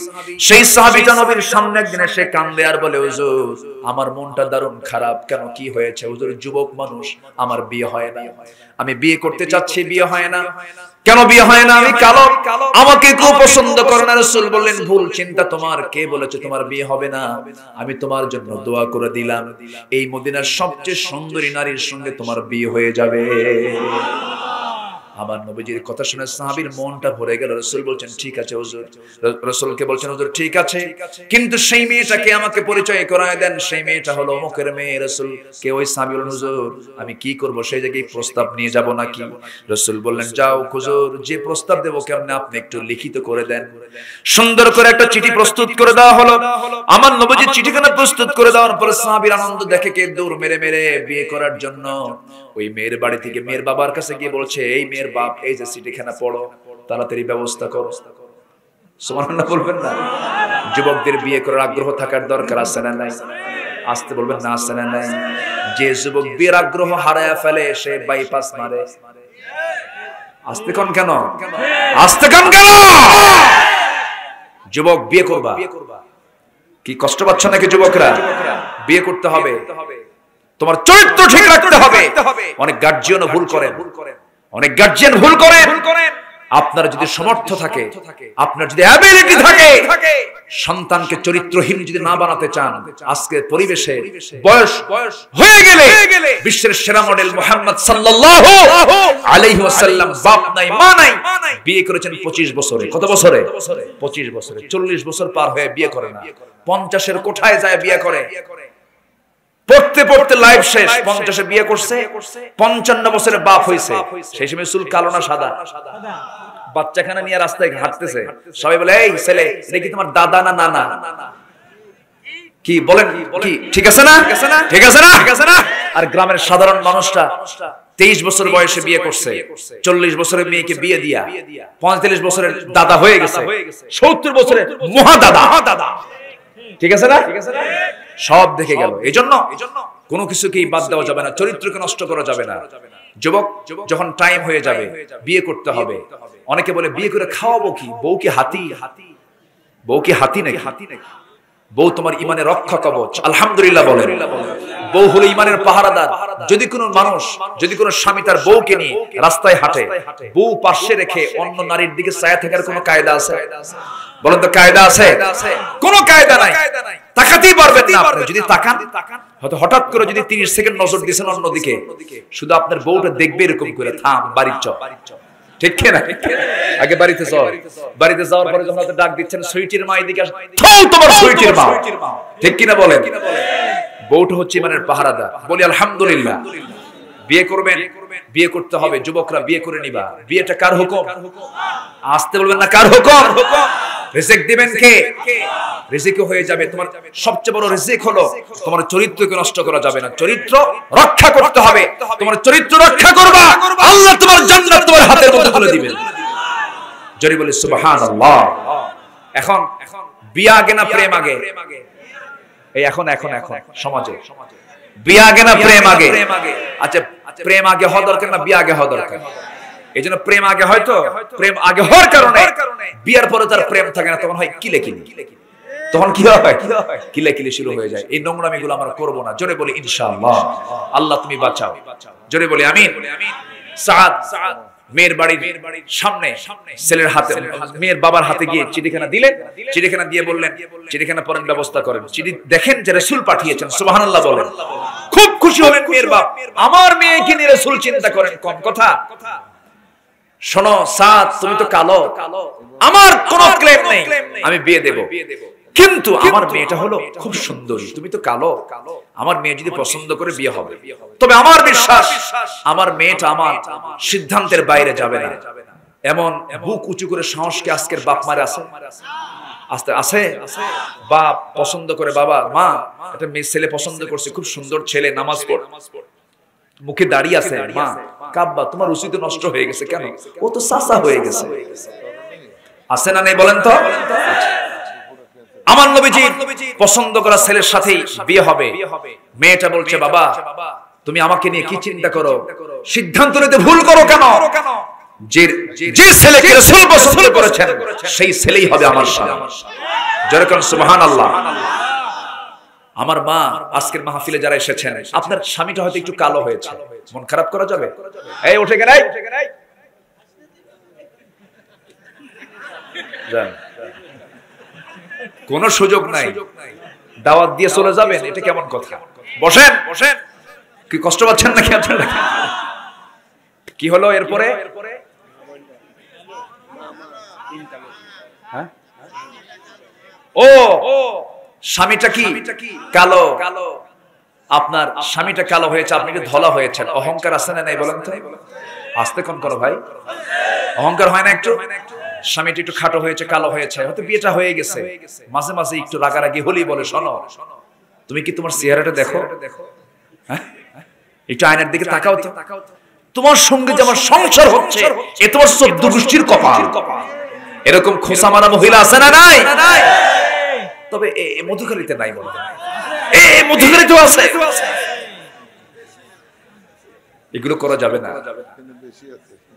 [SPEAKER 1] সেই সাহাবীটা নবীর সামনে একদিন এসে কান্দে আর বলে হুজুর আমার মনটা দারুণ খারাপ। কেন, কি হয়েছে? হুজুর যুবক মানুষ, আমার বিয়ে হয় না, আমি বিয়ে করতে চাচ্ছি, বিয়ে হয় না। কেন বিয়ে হয় না? আমি কালো, আমাকে কেউ পছন্দ করে না। রাসূল বললেন ভুল চিন্তা তোমার। কে বলেছে তোমার বিয়ে হবে না? আমি তোমার জন্য দোয়া করে দিলাম, এই মদিনার সবচেয়ে সুন্দরী নারীর সঙ্গে তোমার বিয়ে হয়ে যাবে। আমার নবীজির কথা শুনে সাহাবীর মনটা ভরে গেল। রাসূল বলছেন ঠিক আছে হুজুর। রাসূলকে বলছেন হুজুর ঠিক আছে, কিন্তু সেই মেয়েটাকে আমাকে পরিচয় করায় দেন। সেই মেয়েটা হলো অমুকের মেয়ে। রাসূল কে? ওই সাহাবী বললেন হুজুর আমি কি করব, সেই জায়গায় প্রস্তাব নিয়ে যাব নাকি? রাসূল বললেন যাও হুজুর, যে প্রস্তাব দেব কেমনে আপনি একটু লিখিত করে দেন। সুন্দর করে একটা চিঠি প্রস্তুত করে দেওয়া হলো। আমার নবীজির চিঠিখানা প্রস্তুত করে দেওয়ার পরে সাহাবীর আনন্দ দেখে কে দৌড় মেরে মেরে বিয়ে করার জন্য ওই মেয়ের বাড়ি থেকে মেয়ের বাবার কাছে গিয়ে বলছে এই মেয়ের বাপ, এই যে চিঠিখানা পড়ো, তাড়াতাড়ি ব্যবস্থা করো। সুবহানাল্লাহ বলবেন না? যুবকদের বিয়ে করার আগ্রহ থাকার দরকার আছে না নাই? আসতে বলবেন না আছে না নাই? যে যুবক বিয়ের আগ্রহ হারায়া ফেলে সে বাইপাস মারে। আসতে কোন কেন? আসতে কোন কেন? যুবক বিয়ে করবা, কি কষ্ট পাচ্ছ নাকি যুবকরা? বিয়ে করতে হবে, তোমার চরিত্র ঠিক রাখতে হবে। অনেক গার্জিয়ান ভুল করেন, অনেক গার্জিয়ান ভুল করেন। আপনার যদি সামর্থ্য থাকে, আপনার যদি অ্যাবিলিটি থাকে, সন্তানকে চরিত্রহীন যদি না বানাতে চান, আজকের পরিবেশে বয়স হয়ে গেলে বিশ্বের সেরা মডেল মুহাম্মদ সাল্লাল্লাহু আলাইহি ওয়াসাল্লাম বাপ নাই মা নাই, বিয়ে করেছেন 25 বছরে। কত বছরে? 25 বছরে। 40 বছর পার হয়ে বিয়ে করে না, 50-এর কোঠায় যায় বিয়ে করে। পড়তে পড়তে লাইফ শেষ, 50-এ বিয়ে করছে, 55 বছরের বাপ হইছে। সেই সময় চুল কালো না সাদা? বাচ্চাখানা নিয়ে রাস্তায় হাঁটতেছে, সবাই বলে এই ছেলে এটা কি তোমার দাদা না নানা? কি বলেন? কি ঠিক আছে না? ঠিক আছে না? ঠিক আছে না? আর গ্রামের সাধারণ মানুষটা 23 বছর বয়সে বিয়ে করছে, 40 বছরের মেয়েকে বিয়ে দিয়া 45 বছরের দাদা হয়ে গেছে, 70 বছরের মহা দাদা। ঠিক আছে না? সব দেখে গেল। এজন্য কোনো কিছুকেই বাদ দেওয়া যাবে না, চরিত্রকে নষ্ট করা যাবে না। যুবক যখন টাইম হয়ে যাবে বিয়ে করতে হবে। অনেকে বলে বিয়ে করে খাওয়াবো কি? বউ কি হাতি? বউ কি হাতি নাকি? বউ তোমার ইমানের রক্ষা কবচ। আলহামদুলিল্লাহ বলেন। বউ হলো ঈমানের পাহারাদার। যদি কোনো মানুষ, যদি কোনো স্বামী তার বউকে নিয়ে রাস্তায় হাঁটে, বউ পাশে রেখে অন্য নারীর দিকে ছায়া থাকার কোনো কায়দা আছে? বলেন তো কায়দা আছে? কোনো কায়দা নাই। তাকাতেই পারবেন না আপনি। যদি তাকান, হয়তো হঠাৎ করে যদি 30 সেকেন্ড নজর দিয়েছেন অন্যদিকে, শুধু আপনার বউটা দেখবে এরকম করে, থাম, বাড়ির চল। ঠিক কি না? আগে বাড়িতে যাও, বাড়িতে যাওয়ার পরে যখন আপনি ডাক দিচ্ছেন সুইটির মা এদিকে আসো, চল তোমার সুইটির মা। ঠিক কি না বলেন? বউটা হচ্ছে ঈমানের পাহারাদার। বলি আলহামদুলিল্লাহ। বিয়ে করবেন, বিয়ে করতে হবে, যুবকরা বিয়ে করে নিবা। বিয়েটা কার হুকুম? আসতে বলবেন না, কার হুকুম? রিজিক দিবেন কে? রিজিকও হয়ে যাবে। তোমার সবচেয়ে বড় রিজিক হলো তোমার চরিত্রকে নষ্ট করা যাবে না, চরিত্র রক্ষা করতে হবে। তোমার চরিত্র রক্ষা করবা, আল্লাহ তোমার জান্নাত তোমার হাতের মধ্যে তুলে দিবেন। জোরে বলি সুবহানাল্লাহ। এখন বিয়ে আগে না প্রেম আগে? এই এখন সমাজে বিয়ে আগে না প্রেম আগে? আচ্ছা, প্রেম আগে হওয়া দরকার না বিয়ে আগে হওয়া দরকার? এই জন্য প্রেম আগে, হয়তো প্রেম আগে হওয়ার কারণে বিয়ের পরে তার প্রেম থাকে না, তখন হয় কিলেকিলি। তখন কি হয়? কিলেকিলি শুরু হয়ে যায়। এই নোংরামি গুলো আমরা করবো না। জোরে বলি ইনশাআল্লাহ। আল্লাহ তুমি বাঁচাও। জোরে বলি আমিন। সাদ মেয়ের বাড়ির সামনে ছেলের হাতে, মেয়ের বাবার হাতে গিয়ে চিঠিখানা দিলেন। চিঠিখানা দিয়ে বললেন, চিঠিখানা পড়ার ব্যবস্থা করেন। চিঠি দেখেন যে রাসূল পাঠিয়েছেন, সুবহানাল্লাহ বলেন। খুব খুশি হলেন মেয়ের বাপ, আমার মেয়েকে নিয়ে রাসূল চিন্তা করেন, কম কথা। শোনো সাদ, তুমি তো কালো, আমার কোনো ক্লেম নেই, আমি বিয়ে দেব, কিন্তু আমার মেয়েটা হলো খুব সুন্দরী, তুমি তো কালো, আমার মেয়ে যদি পছন্দ করে বিয়ে হবে। তবে আমার বিশ্বাস আমার মেয়েটা আমার সিদ্ধান্তের বাইরে যাবে না। এমন বুক উঁচু করে সাহসকে আজকের বাপ মারে আছে? আছে? বাপ পছন্দ করে, বাবা মা একটা মেয়ে ছেলে পছন্দ করছে, খুব সুন্দর ছেলে, নামাজ পড়ে, মুখে দাঁড়িয়ে আছে, মা কাব্বা তোমার রুচি তো নষ্ট হয়ে গেছে, কেন? ও তো সাসা হয়ে গেছে। আছে না নেই বলেন তো? আমার নবীজি পছন্দ করা ছেলের সাথেই বিয়ে হবে। মেয়েটা বলছে, বাবা তুমি আমাকে নিয়ে কি চিন্তা করো, সিদ্ধান্ত নিতে ভুল করো কেন? যে ছেলেকে রাসূল পছন্দ করেছেন সেই ছেলেই হবে আমার স্বামী। যেরকম সুবহানাল্লাহ। আমার মা, আজকের মাহফিলে যারা এসেছেন, আপনার স্বামীটা হয়তো একটু কালো হয়েছে, মন খারাপ করা যাবে? এই উঠে গেলাই কোন সুযোগ নাই, দাওয়াত দিয়ে চলে যাবেন, এটা কেমন কথা? বসেন বসেন। কি কষ্ট পাচ্ছেন নাকি আপনারা? কি হলো এরপরে? ও স্বামীটা কি কালো? আপনার স্বামীটা কালো হয়েছে, আপনি কি ধলা হয়েছেন। অহংকার আছে না নাই বলেন তো? আস্তে কোন করো ভাই, অহংকার হয় না একটু? স্বামীটা একটু খাটো হয়েছে, কালো হয়েছে, হয়তো বিয়েটা হয়ে গেছে, মাঝে মাঝে একটু রাগারাগি হলেই বলে, শোনো তুমি কি তোমার চেহারাটা দেখো, হ্যাঁ একটু আয়নার দিকে তাকাও তো, তোমার সঙ্গে যে আমার সংসার হচ্ছে এ তোমার 14 গোষ্ঠীর কপাল। এরকম খোঁচা মারা মহিলা আছে না নাই? তবে এই মধুখালীতে নাই বলে, এই মধুখালীতেও আছে। এগুলো করা যাবে না,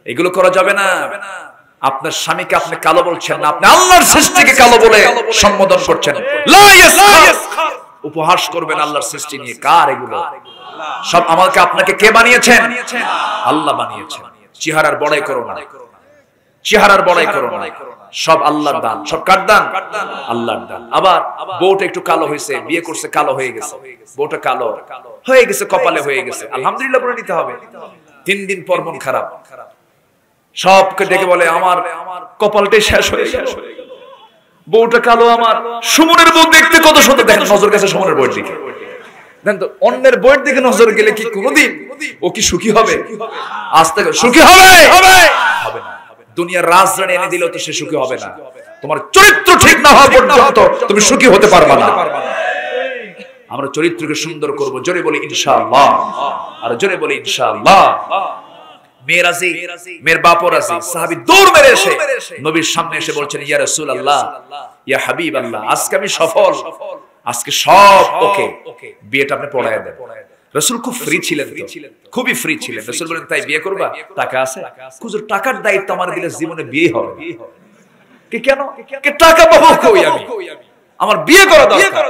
[SPEAKER 1] এগুলো করা যাবে না। আপনার স্বামীকে আপনি কালো বলছেন না, আপনি আল্লাহর সৃষ্টিকে কালো বলে সম্বোধন করছেন। উপহাস করবেন আল্লাহর সৃষ্টি নিয়ে। কার এগুলো? সব আমাকে আপনাকে কে বানিয়েছেন? আল্লাহ বানিয়েছেন। চেহারার বড়াই করো না, চেহারার বড়াই করো না, সব আল্লাহর দান। সব কার দান? আল্লাহর দান। আবার বউটা একটু কালো হয়েছে, বিয়ে করছে, কালো হয়ে গেছে, বউটা কালো হয়ে গেছে, কপালে হয়ে গেছে, আলহামদুলিল্লাহ বলে নিতে হবে। 3 দিন পর মন খারাপ, সবকে ডেকে বলে আমার কপালটাই শেষ হয়ে গেল, বউটা কালো আমার। সুমনের বউ দেখতে কত সুন্দর, দেখেন নজর গেছে সুমনের বউয়ের দিকে, দেন তো অন্যের বউয়ের দিকে নজর গেলে কি কোনোদিন ও কি সুখী হবে? আজ থেকে সুখী হবে না। দুনিয়ার রাজরানী এনে দিলেও তো সে সুখী হবে না। তোমার চরিত্র ঠিক না হওয়া পর্যন্ত তুমি সুখী হতে পারবে না। আমরা চরিত্রকে সুন্দর করব, জোরে বলি ইনশাআল্লাহ, আর জোরে বলি ইনশাআল্লাহ। মেয়ের রাজি, মেয়ের বাপও রাজি। সাহাবী দৌড় মেরে এসে নবীর সামনে এসে বলছেন, ইয়া রাসূলুল্লাহ, ইয়া হাবিবাল্লাহ, আজকে আমি সফল, আজকে সব ওকে, বিয়েটা আপনি পড়ায় দেন। রাসূল খুব ফ্রি ছিলেন, খুবই ফ্রি ছিলেন। রাসূল বলেন, তাই বিয়ে করবা? টাকা আছে? হুজুর টাকার দায়িত্ব আমার দিলে জীবনে বিয়ে হবে কি? কেন? কে টাকা পাবো কই আমি? আমার বিয়ে করা দরকার।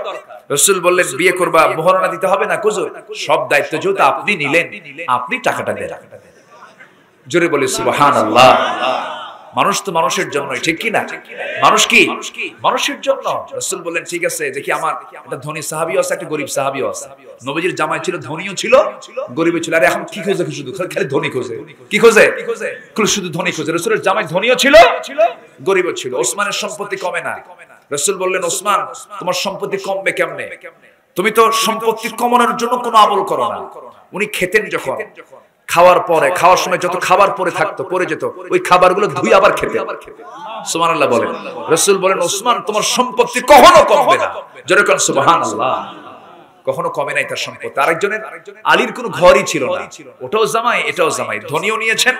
[SPEAKER 1] রাসূল বললেন বিয়ে করবা, মোহরানা দিতে হবে না হুজুর, সব দায়িত্ব যেহেতু আপনি নিলেন, আপনি টাকাটা দেন। জোরে বলি সুবহানাল্লাহ। মানুষ তো মানুষের জন্যই, ঠিক কি না? মানুষ কি মানুষের জন্য। রাসূল বললেন ঠিক আছে, দেখি আমার একটা ধনী সাহাবীও আছে, একটা গরীব সাহাবীও আছে। নবীজির জামাই ছিল, ধনীও ছিল, গরীবও ছিল। আর এখন কি খোঁজে? শুধু খালি ধনী খোঁজে। কি খোঁজে? শুধু ধনী খোঁজে। রাসূলের জামাই ধনীও ছিল, গরীবও ছিল। ওসমানের সম্পত্তি কমে না। রাসূল বললেন ওসমান তোমার সম্পত্তি কমবে কেমনে? তুমি তো সম্পত্তি কমানোর জন্য কোনো আমল করো না। উনি খেতেন যখন, খাওয়ার পরে, খাওয়ার সময় যত খাবার পরে থাকতো, পরে যেত, ওই খাবারগুলো ধুই আবার খেতে। সুবহানাল্লাহ বলেন। রাসূল বলেন ওসমান তোমার সম্পত্তি কখনো কমবে না। জোরে কোন সুবহানাল্লাহ। কখনো কমে নাই তার সম্পত্তি। আরেকজনের আলীর কোনো ঘরই ছিল না, ওটাও জামাই এটাও জামাই। ধনীও নিয়েছেন,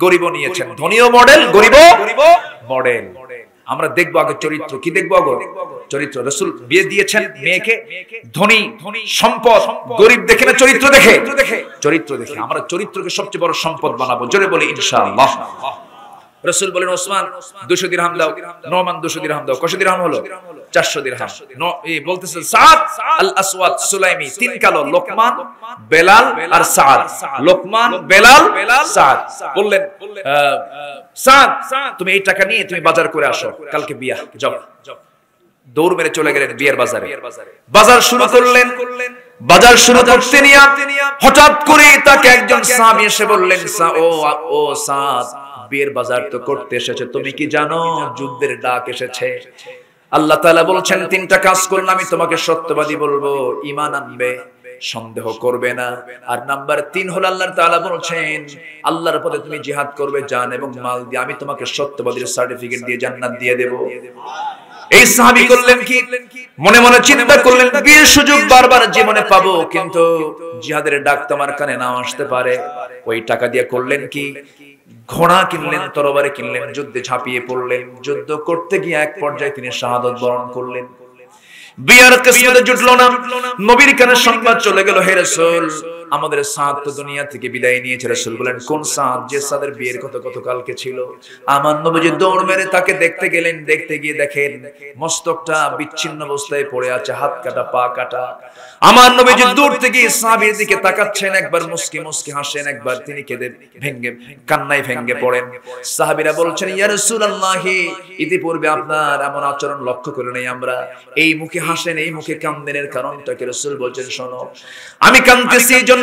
[SPEAKER 1] গরিবও নিয়েছেন। ধনীও মডেল, গরিবও মডেল। আমরা দেখবো আগে চরিত্র। কি দেখবো আগে? চরিত্র। রাসূল বিয়ে দিয়েছেন মেয়েকে, ধনী সম্পদ, গরিব দেখে না, চরিত্র দেখে। চরিত্র দেখে আমরা চরিত্রকে সবচেয়ে বড় সম্পদ বানাবো। জোরে বলি ইনশাআল্লাহ। রাসূল বলেন ওসমান 200 দিরহাম দাও, নোমান 200 দিরহাম দাও। কত দিরহাম হলো? 400 দিরহাম। বলতেছে সাদ আল আসওয়াদ সুলাইমি, তিন কালো, লোকমান, বেলাল আর সাদ। লোকমান, বেলাল, সাদ। বললেন সাদ তুমি এই টাকা নিয়ে তুমি বাজার করে আসো, কালকে বিয়া। যাও। দৌড় মেরে চলে গেলেন বিয়ের বাজারে। বাজার শুরু করলেন। বাজার শুরু করতে নিয়ে হঠাৎ করে তাকে একজন সাহাবী এসে বললেন ও সাদ, বিয়ের বাজার তো করতে এসেছে, তুমি কি জানো যুদ্ধের ডাক এসেছে? আল্লাহ তাআলা বলছেন তিনটা কাজ করলে আমি তোমাকে সত্যবাদী বলবো, ঈমান আনবে, সন্দেহ করবে না। আর নাম্বার 3 হলো আল্লাহ তাআলা বলছেন আল্লাহর পথে তুমি জিহাদ করবে জান এবং মাল দিয়ে, আমি তোমাকে সত্যবাদীর সার্টিফিকেট দিয়ে জান্নাত দিয়ে দেব। এই সাহাবী করলেন কি? মনে মনে চিন্তা করলেন বিয়ের সুযোগ বারবার জীবনে পাবো, কিন্তু জিহাদের ডাক তোমার কানে নাও আসতে পারে। ওই টাকা দিয়ে করলেন কি? ঘোড়া কিনলেন, তরবারি কিনলেন, যুদ্ধে ঝাঁপিয়ে পড়লেন। যুদ্ধ করতে গিয়ে এক পর্যায়ে তিনি শাহাদাত বরণ করলেন। বিয়ার কিসমতে জুটলো না। নবীর কানে সংবাদ চলে গেল, হে রাসূল আমাদের সাদ তো দুনিয়া থেকে বিদায় নিয়েছে। রাসূল বলেন কোন সাদ? যে সাদের বিয়ের কত কালকে ছিল। আমার নবীজি দৌড় মেরে তাকে দেখতে গেলেন। দেখতে গিয়ে দেখেন মস্তকটা বিচ্ছিন্ন অবস্থায় পড়ে আছে, হাত কাটা, পা কাটা। আমার নবীজি দূর থেকে সাহাবীর দিকে তাকাচ্ছেন, একবার মুস্কি মুস্কি হাসেন, একবার তিনি কেঁদে কান্নায় ভেঙে পড়েন। সাহাবীরা বলছেন ইয়া রাসূলুল্লাহ, ইতিপূর্বে আপনার এমন আচরণ লক্ষ্য করে নাই আমরা। এই মুখে হাসেন, এই মুখে কান্দেন, এর কারণটা কি? রাসূল বলছেন শোনো, আমি কাঁদতেছি এই জন্য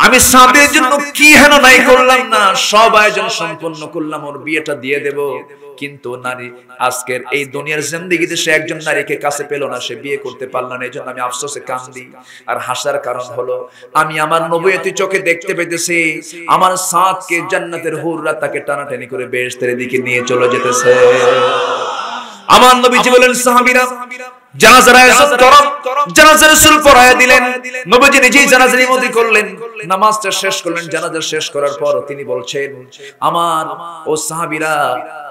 [SPEAKER 1] আমি সাহাবীর জন্য কি হেন নাই করলাম না, সব আয়োজন সম্পন্ন করলাম, ওর বিয়েটা দিয়ে দেব। কিন্তু নারী আজকের এই দুনিয়ার জিন্দেগিতে সে একজন নারীকে কাছে পেল না, সে বিয়ে করতে পারল না। এজন্য আমি আফসোসে কান্দি। আর হাসার কারণ হলো আমি আমার নবুয়তি চোখে দেখতে পেতেছি আমার সাদকে জান্নাতের হুররা তাকে টানাটানি করে বেহেশতের দিকে নিয়ে চলে যেতেছে। আমার নবীজি বলেন সাহাবীরা জানাজার আয়োজন করো। জানাজা রাসূল পড়ায়া দিলেন। নবীজি নিজেই জানাজার ইমামতি করলেন, নামাজটা শেষ করলেন। জানাজা শেষ করার পর তিনি বলছেন আমার ও সাহাবীরা,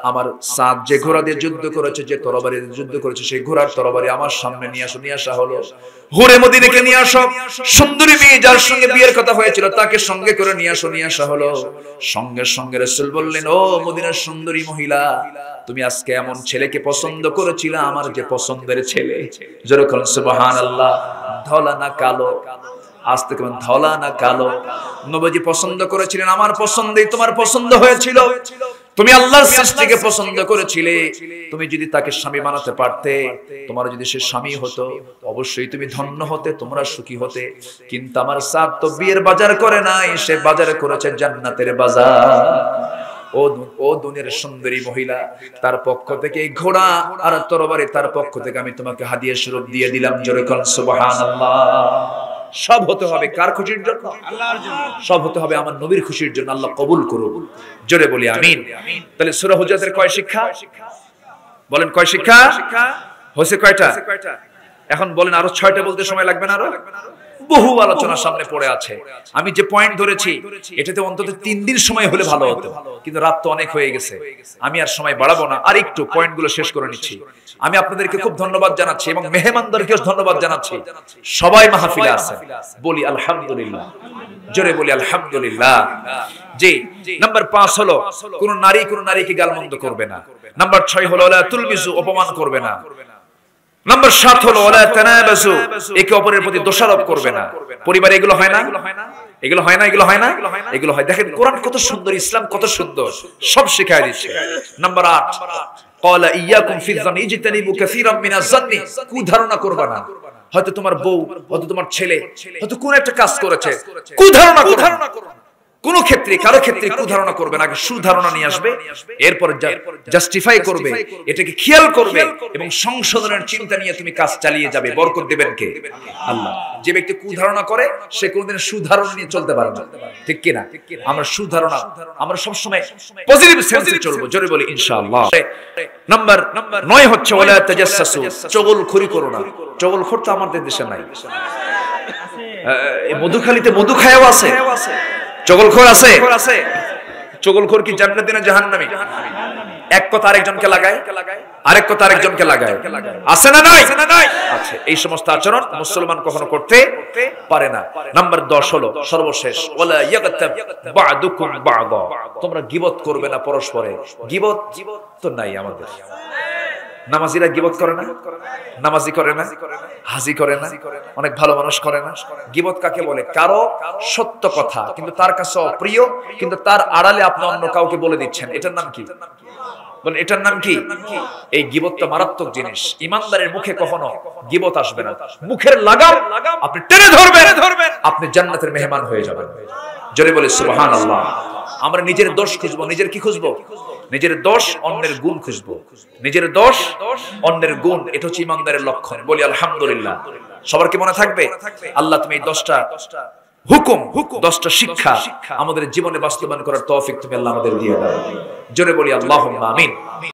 [SPEAKER 1] আমার সাদ যে ঘোড়া দিয়ে যুদ্ধ করেছে, যে তরবারি দিয়ে যুদ্ধ করেছে, সেই ঘোড়ার তরবারি আমার সামনে নিয়ে আসো। নিয়ে আসা হলো। হুরে মদিনাকে নিয়ে আসো। সুন্দরী মেয়ে যার সঙ্গে বিয়ের কথা হয়েছিল তাকে সঙ্গে করে নিয়ে আসো। নিয়ে আসা হলো। সঙ্গে সঙ্গে রাসূল বললেন ও মদিনার সুন্দরী মহিলা, তুমি আজকে এমন ছেলেকে পছন্দ করেছিলে, আমার যে পছন্দের ছেলে। জোরে বলুন সুবহানাল্লাহ। ধলা না কালো? আজ থেকে ধলা না কালো? নবীজি পছন্দ করেছিলেন, আমার পছন্দেই তোমার পছন্দ হয়েছিল। তুমি আল্লাহর সৃষ্টিকে পছন্দ করেছিলে। তুমি যদি তাকে স্বামী বানাতে পারতে, তোমার যদি সে স্বামী হতো, অবশ্যই তুমি ধন্য হতে, তোমরা সুখী হতে। কিন্তু আমার সাদ তো বিয়ের বাজার করে নাই, সে বাজার করেছে জান্নাতের বাজার। ও দুনিয়ার সুন্দরী মহিলা, তার পক্ষ থেকে এই ঘোড়া আর তরবারি, তার পক্ষ থেকে আমি তোমাকে হাদিয়া স্বরূপ দিয়ে দিলাম। জোরে বলুন সুবহানাল্লাহ। সব হতে হবে কার খুশির জন্য? আল্লাহর জন্য। সব হতে হবে আমার নবীর খুশির জন্য। আল্লাহ কবুল করুন। জোরে বলি আমিন। তাহলে সূরা হুজরাতের কয় শিক্ষা? বলেন কয় শিক্ষা হয়েছে? কয়টা? এখন বলেন আরো 6টা বলতে সময় লাগবে না? আরো বহু আলোচনা সামনে পড়ে আছে। আমি যে পয়েন্ট ধরেছি এটাতে অন্তত 3 দিন সময় হলে ভালো হতো, কিন্তু রাত তো অনেক হয়ে গেছে। আমি আর সময় বাড়াবো না, আর একটু পয়েন্টগুলো শেষ করে নিচ্ছি। আমি আপনাদেরকে খুব ধন্যবাদ জানাচ্ছি এবং মেহমানদেরকেও ধন্যবাদ জানাচ্ছি। সবাই মাহফিলে আছেন, বলি আলহামদুলিল্লাহ। জোরে বলি আলহামদুলিল্লাহ। জি, নাম্বার 5 হলো কোন নারী কোন নারীকে গালমন্দ করবে না। নাম্বার 6 হলো লা তুলমিজু, অপমান করবে না। নাম্বার 7 হলো ওয়ালা তানাবাসু, একে অপরের প্রতি দোষারোপ করবে না। পরিবারে এগুলো হয় না, এগুলো হয় না, এগুলো হয় না, এগুলো হয়। দেখেন কোরআন কত সুন্দর, ইসলাম কত সুন্দর, সব শিখায় দিচ্ছে। নাম্বার 8 ক্বালা ইয়াকুম ফিয-যান্নি ইজতানিবু কাসীরাম মিনাজ-যান্নি, কুধারণা করবা না। হয়তো তোমার বউ, হয়তো তোমার ছেলে হয়তো কোন একটা কাজ করেছে, কুধারণা করো না। কোন ক্ষেত্রে কারো ক্ষেত্রে কুধারণা করবে না, আগে সুধারণা নিয়ে আসবে, এরপর জাস্টিফাই করবে, এটাকে খেয়াল করবে এবং সংশোধনের চিন্তা নিয়ে তুমি কাজ চালিয়ে যাবে। বরকত দিবেন কে? আল্লাহ। যে ব্যক্তি কুধারণা করে সে কোনদিন সুধারণা নিয়ে চলতে পারে না, ঠিক কি না? আমরা সুধারণা, আমরা সব সময় পজিটিভ সেন্সে চলবো, জোরে বলি ইনশাআল্লাহ। নাম্বার 9 হচ্ছে ওয়ালা তাজাসসু, চগলখড়ি করো না। চগলখড় তো আমাদের দেশে নাই, মধুখালীতে মধু খায়াও আছে, চগলখোর আছে। চগলখোর কি জান্নাতি না জাহান্নামী? এক কথা আরেকজনকে লাগায়, আরেক কথা আরেকজনকে লাগায়, আছে না নাই? আছে। এই সমস্ত আচরণ মুসলমান কখনো করতে পারে না। নাম্বার 10 হলো সর্বশেষ, ওয়ালা ইয়াগতাব বা'দুকুম বা'দা, তোমরা গীবত করবে না পরস্পরে। গীবত তো নাই আমাদের। নামাজিরা গীবত করে না, নামাজি করে না, হাজি করে না, অনেক ভালো মানুষ করে না। গীবত কাকে বলে? কারো সত্য কথা কিন্তু তার কাছে অপ্রিয়, কিন্তু তার আড়ালে আপনি অন্য কাউকে বলে দিচ্ছেন, এটার নাম কি? বলেন এটার নাম কি? এই গীবতটা মারাত্মক জিনিস। ইমানদারের মুখে কখনো গীবত আসবে না। মুখের লাগাম আপনি টেনে ধরবেন, আপনি জান্নাতের মেহমান হয়ে যাবেন। জোরে বলে সুবহানাল্লাহ। আমরা নিজের দোষ খুঁজবো, নিজের কি খুঁজবো? নিজের দোষ, অন্যের গুণ খুঁজবো। নিজের দোষ, অন্যের গুণ, এটা হচ্ছে ইমানদারের লক্ষণ। বলি আলহামদুলিল্লাহ। সবার কি মনে থাকবে? আল্লাহ তুমি এই 10টা হুকুম, 10টা শিক্ষা আমাদের জীবনে বাস্তবায়ন করার তৌফিক তুমি আল্লাহ আমাদের দিয়ে দাও। জোরে বলি আল্লাহুম্মা আমিন।